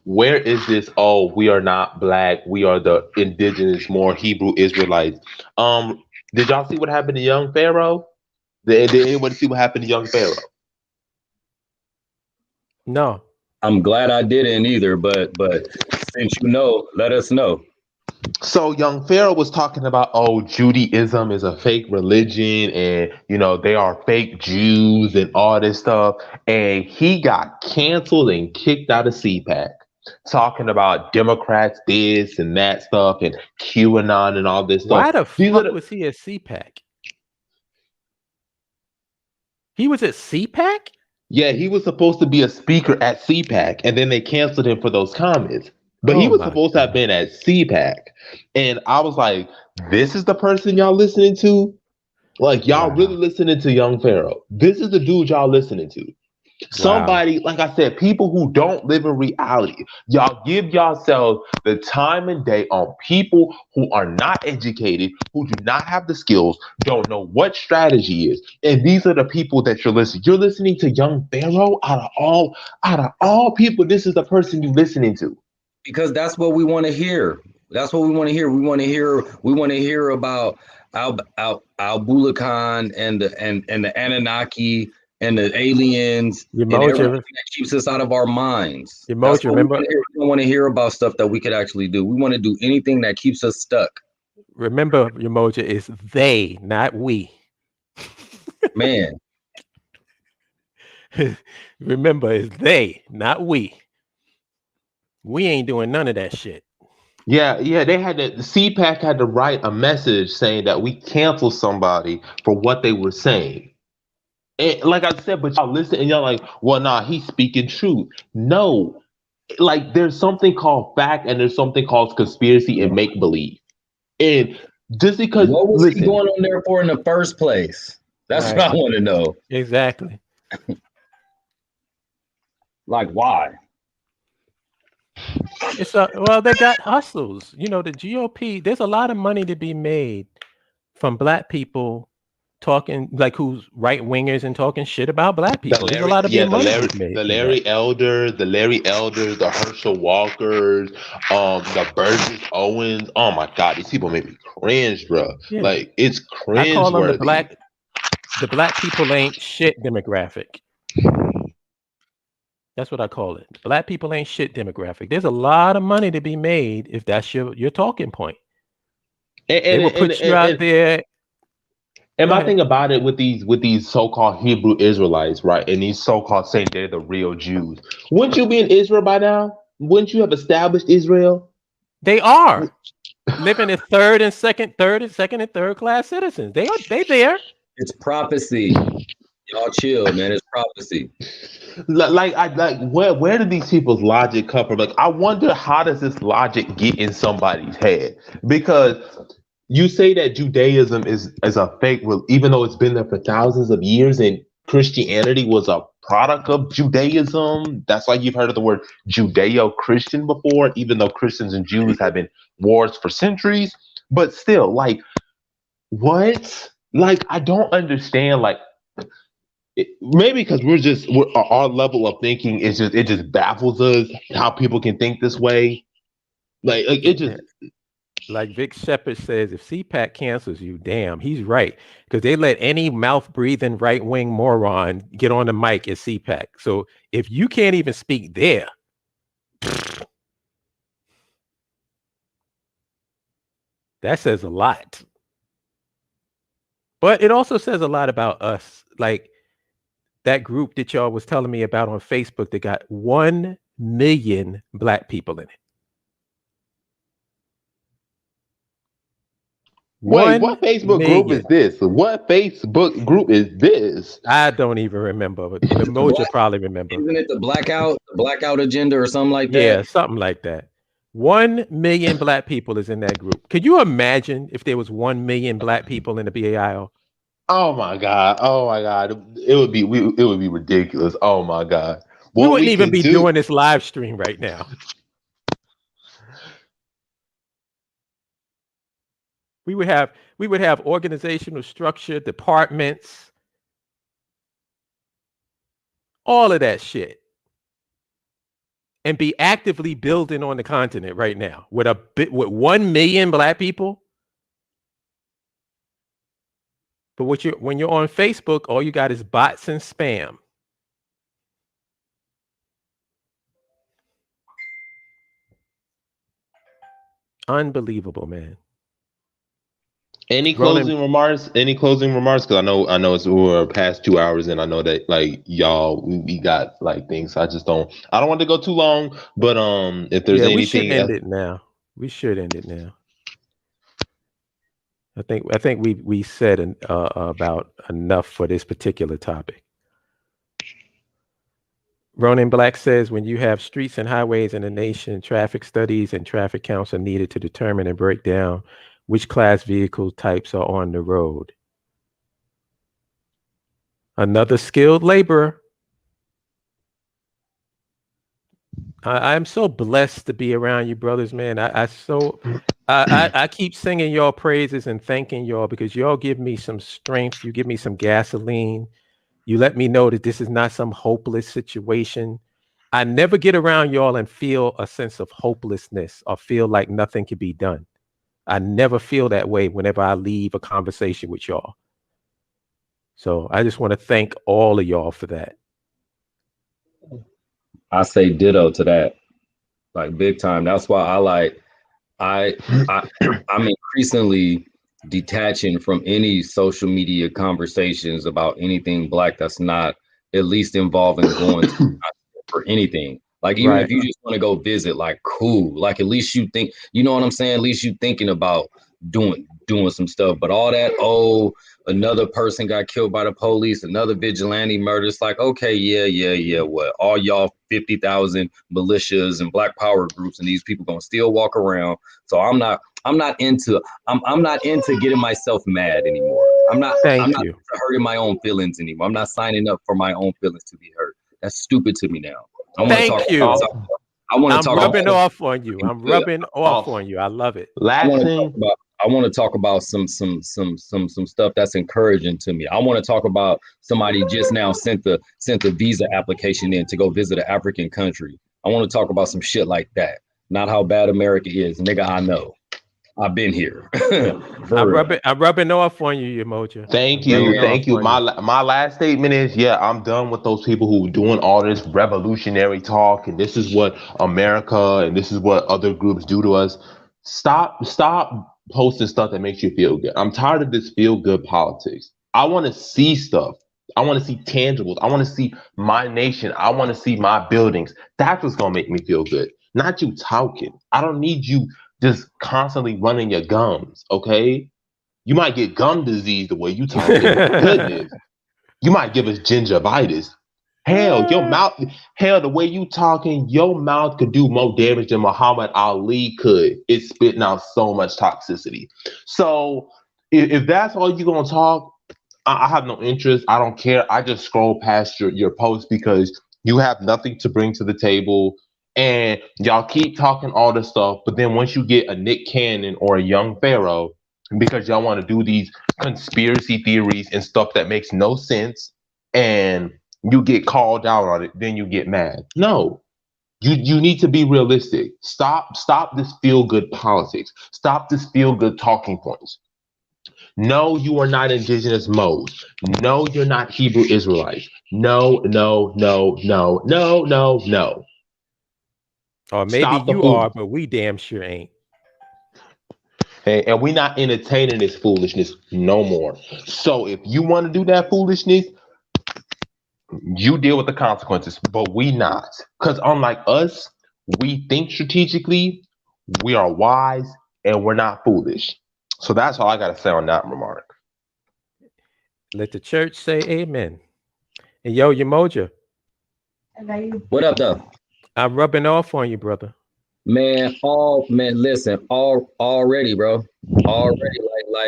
Where is this? Oh, we are not black. We are the indigenous, more Hebrew Israelites. Did y'all see what happened to young Pharaoh? Did anybody see what happened to young Pharaoh? No. I'm glad I didn't either, but since you know, let us know. So young Pharaoh was talking about, oh, Judaism is a fake religion, and they are fake Jews and all this stuff. And he got canceled and kicked out of CPAC, talking about Democrats this and that stuff and QAnon and all this stuff. Why the fuck was he at CPAC? He was at CPAC? Yeah, he was supposed to be a speaker at CPAC, and then they canceled him for those comments. But he was supposed to have been at CPAC. And I was like, this is the person y'all listening to? Like, y'all really listening to young Pharaoh? This is the dude y'all listening to. Somebody, like I said, people who don't live in reality. Y'all give yourselves the time and day on people who are not educated, who do not have the skills, don't know what strategy is. And these are the people that you're listening. You're listening to young Pharaoh out of all people. This is the person you're listening to. Because that's what we want to hear. That's what we want to hear. We want to hear about Al-Bulacan and the Anunnaki and the aliens and everything that keeps us out of our minds. Remember, we don't want to hear about stuff that we could actually do. We want to do anything that keeps us stuck. Remember, Umoja, is they, not we. Man. Remember, it's they, not we. We ain't doing none of that shit. Yeah, they had the CPAC had to write a message saying that we cancel somebody for what they were saying. And like I said, but y'all listen and y'all like, well, nah, he's speaking truth. No, like there's something called fact and there's something called conspiracy and make believe. And just because what was he going on there for in the first place? That's what I want to know. Exactly. Like why? Well, they got hustles. The GOP, there's a lot of money to be made from black people talking, like who's right wingers and talking shit about black people. There's a lot of money made. The Larry Elder, the Herschel Walkers, the Burgess Owens. Oh my God, these people make me cringe, bro. Yeah. Like it's cringe. I call them the black people ain't shit demographic. That's what I call it. Black people ain't shit demographic. There's a lot of money to be made if that's your talking point. They will put you out there. And my thing about it with these so-called Hebrew Israelites, right? And these so-called saying they're the real Jews. Wouldn't you be in Israel by now? Wouldn't you have established Israel? They are living in second and third class citizens. They there. It's prophecy. Y'all chill, man. It's prophecy. Where do these people's logic come from? Like, I wonder, how does this logic get in somebody's head? Because you say that Judaism is a fake, even though it's been there for thousands of years, and Christianity was a product of Judaism. That's why you've heard of the word Judeo-Christian before, even though Christians and Jews have been wars for centuries. But still, like, what? Like, I don't understand, like, Maybe because our level of thinking is just baffles us how people can think this way. Like it just. Like Vic Shepard says, if CPAC cancels you, damn, he's right. Because they let any mouth-breathing right-wing moron get on the mic at CPAC. So if you can't even speak there, that says a lot. But it also says a lot about us. Like that group that y'all was telling me about on Facebook that got 1 million Black people in it. Wait, what Facebook group is this? What Facebook group is this? I don't even remember, but the Moja probably remember. Isn't it the blackout agenda or something like that? Yeah, something like that. 1 million Black people is in that group. Could you imagine if there was 1 million Black people in the BAIO? Oh my God! It would be ridiculous. Oh my God! We wouldn't even be doing this live stream right now. We would have organizational structure, departments, all of that shit, and be actively building on the continent right now with 1 million Black people. But when you're on Facebook, all you got is bots and spam. Unbelievable, man. Any closing remarks? Because I know we're past 2 hours, and I know that like y'all we got like things. I don't want to go too long, but if there's anything, we should end it now. We should end it now. I think we said about enough for this particular topic. Ronan Black says, when you have streets and highways in a nation, traffic studies and traffic counts are needed to determine and break down which class vehicle types are on the road. Another skilled laborer. I'm so blessed to be around you, brothers, man. I keep singing y'all praises and thanking y'all because y'all give me some strength. You give me some gasoline. You let me know that this is not some hopeless situation. I never get around y'all and feel a sense of hopelessness or feel like nothing can be done. I never feel that way whenever I leave a conversation with y'all. So I just want to thank all of y'all for that. I say ditto to that, like big time. That's why I'm increasingly detaching from any social media conversations about anything Black that's not at least involving going to for anything. Like even if you just want to go visit, like cool. Like at least you think, you know what I'm saying? At least you thinking about doing some stuff. But all that, another person got killed by the police, another vigilante murder. It's like, okay, yeah. What? All y'all 50,000 militias and Black Power groups, and these people gonna still walk around. So I'm not into getting myself mad anymore. I'm not hurting my own feelings anymore. I'm not signing up for my own feelings to be hurt. That's stupid to me now. I'm rubbing off on you. I'm rubbing off on you. I love it. I want to talk about some stuff that's encouraging to me. I want to talk about somebody just now sent the visa application in to go visit an African country. I want to talk about some shit like that. Not how bad America is, nigga. I know. I've been here. I'm rubbing off on you, Moja. Thank you. My last statement is, I'm done with those people who are doing all this revolutionary talk, and this is what America and this is what other groups do to us. Stop posting stuff that makes you feel good. I'm tired of this feel good politics. I want to see stuff. I want to see tangibles. I want to see my nation. I want to see my buildings. That's what's gonna make me feel good. Not you talking. I don't need you just constantly running your gums, okay? You might get gum disease the way you talk. Goodness. You might give us gingivitis. Hell, the way you talking, your mouth could do more damage than Muhammad Ali could. It's spitting out so much toxicity. So if that's all you're gonna talk, I have no interest. I don't care. I just scroll past your post because you have nothing to bring to the table. And y'all keep talking all this stuff, but then once you get a Nick Cannon or a Young Pharaoh, because y'all want to do these conspiracy theories and stuff that makes no sense, and you get called out on it, then you get mad. No. You need to be realistic. Stop this feel-good politics. Stop this feel-good talking points. No, you are not indigenous modes. No, you're not Hebrew Israelites. No. Or maybe you are, but we damn sure ain't. And we're not entertaining this foolishness no more. So if you want to do that foolishness, you deal with the consequences, but we not. Because unlike us, we think strategically, we are wise, and we're not foolish. So that's all I got to say on that remark. Let the church say amen. And yo, Yamoja. What up, though? I'm rubbing off on you, brother. Man, listen, already, bro. Already,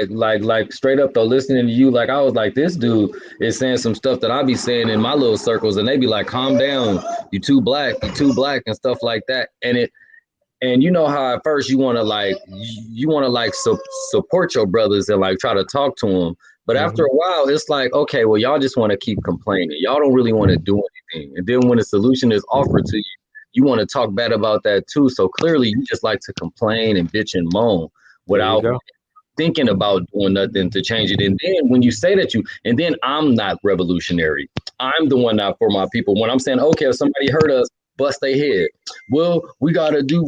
like straight up though, listening to you, like I was like, this dude is saying some stuff that I be saying in my little circles, and they be like, calm down, you too black, and stuff like that. And you know how at first you want to support your brothers and like try to talk to them, but after a while it's like, okay, well, y'all just want to keep complaining, y'all don't really want to do anything, and then when a solution is offered to you, you want to talk bad about that too. So clearly you just like to complain and bitch and moan without thinking about doing nothing to change it. And then when you say that and then I'm not revolutionary. I'm the one not for my people. When I'm saying, okay, if somebody hurt us, bust their head. Well, we gotta do,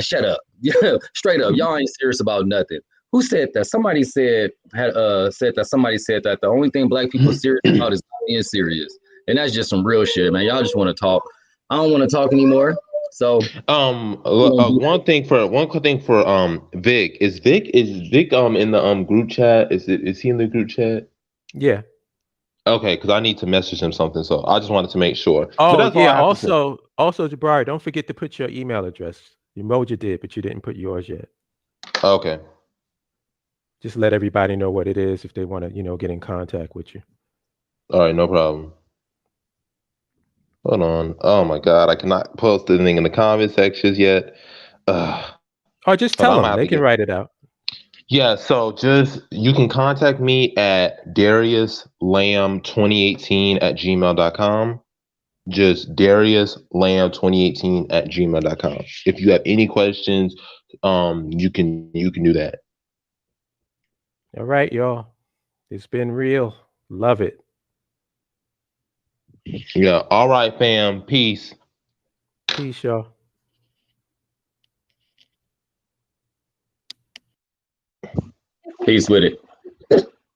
shut up. Yeah, straight up. Y'all ain't serious about nothing. Who said that? Somebody said that the only thing black people serious about is not being serious. And that's just some real shit, man. Y'all just want to talk. I don't want to talk anymore. So one thing for Vic is Vic in the group chat. Is he in the group chat? Yeah. Okay, because I need to message him something, so I just wanted to make sure. Oh yeah. Also, Jabari, don't forget to put your email address. Emoji did, but you didn't put yours yet. Okay. Just let everybody know what it is if they want to, get in contact with you. All right, no problem. Hold on. Oh my God, I cannot post anything in the comment sections yet. Just tell them. They can write it out. Yeah, so you can contact me at DariusLamb2018@gmail.com. Just DariusLamb2018@gmail.com. If you have any questions, you can do that. All right, y'all. It's been real. Love it. Yeah. All right, fam. Peace. Peace, y'all. Peace with it.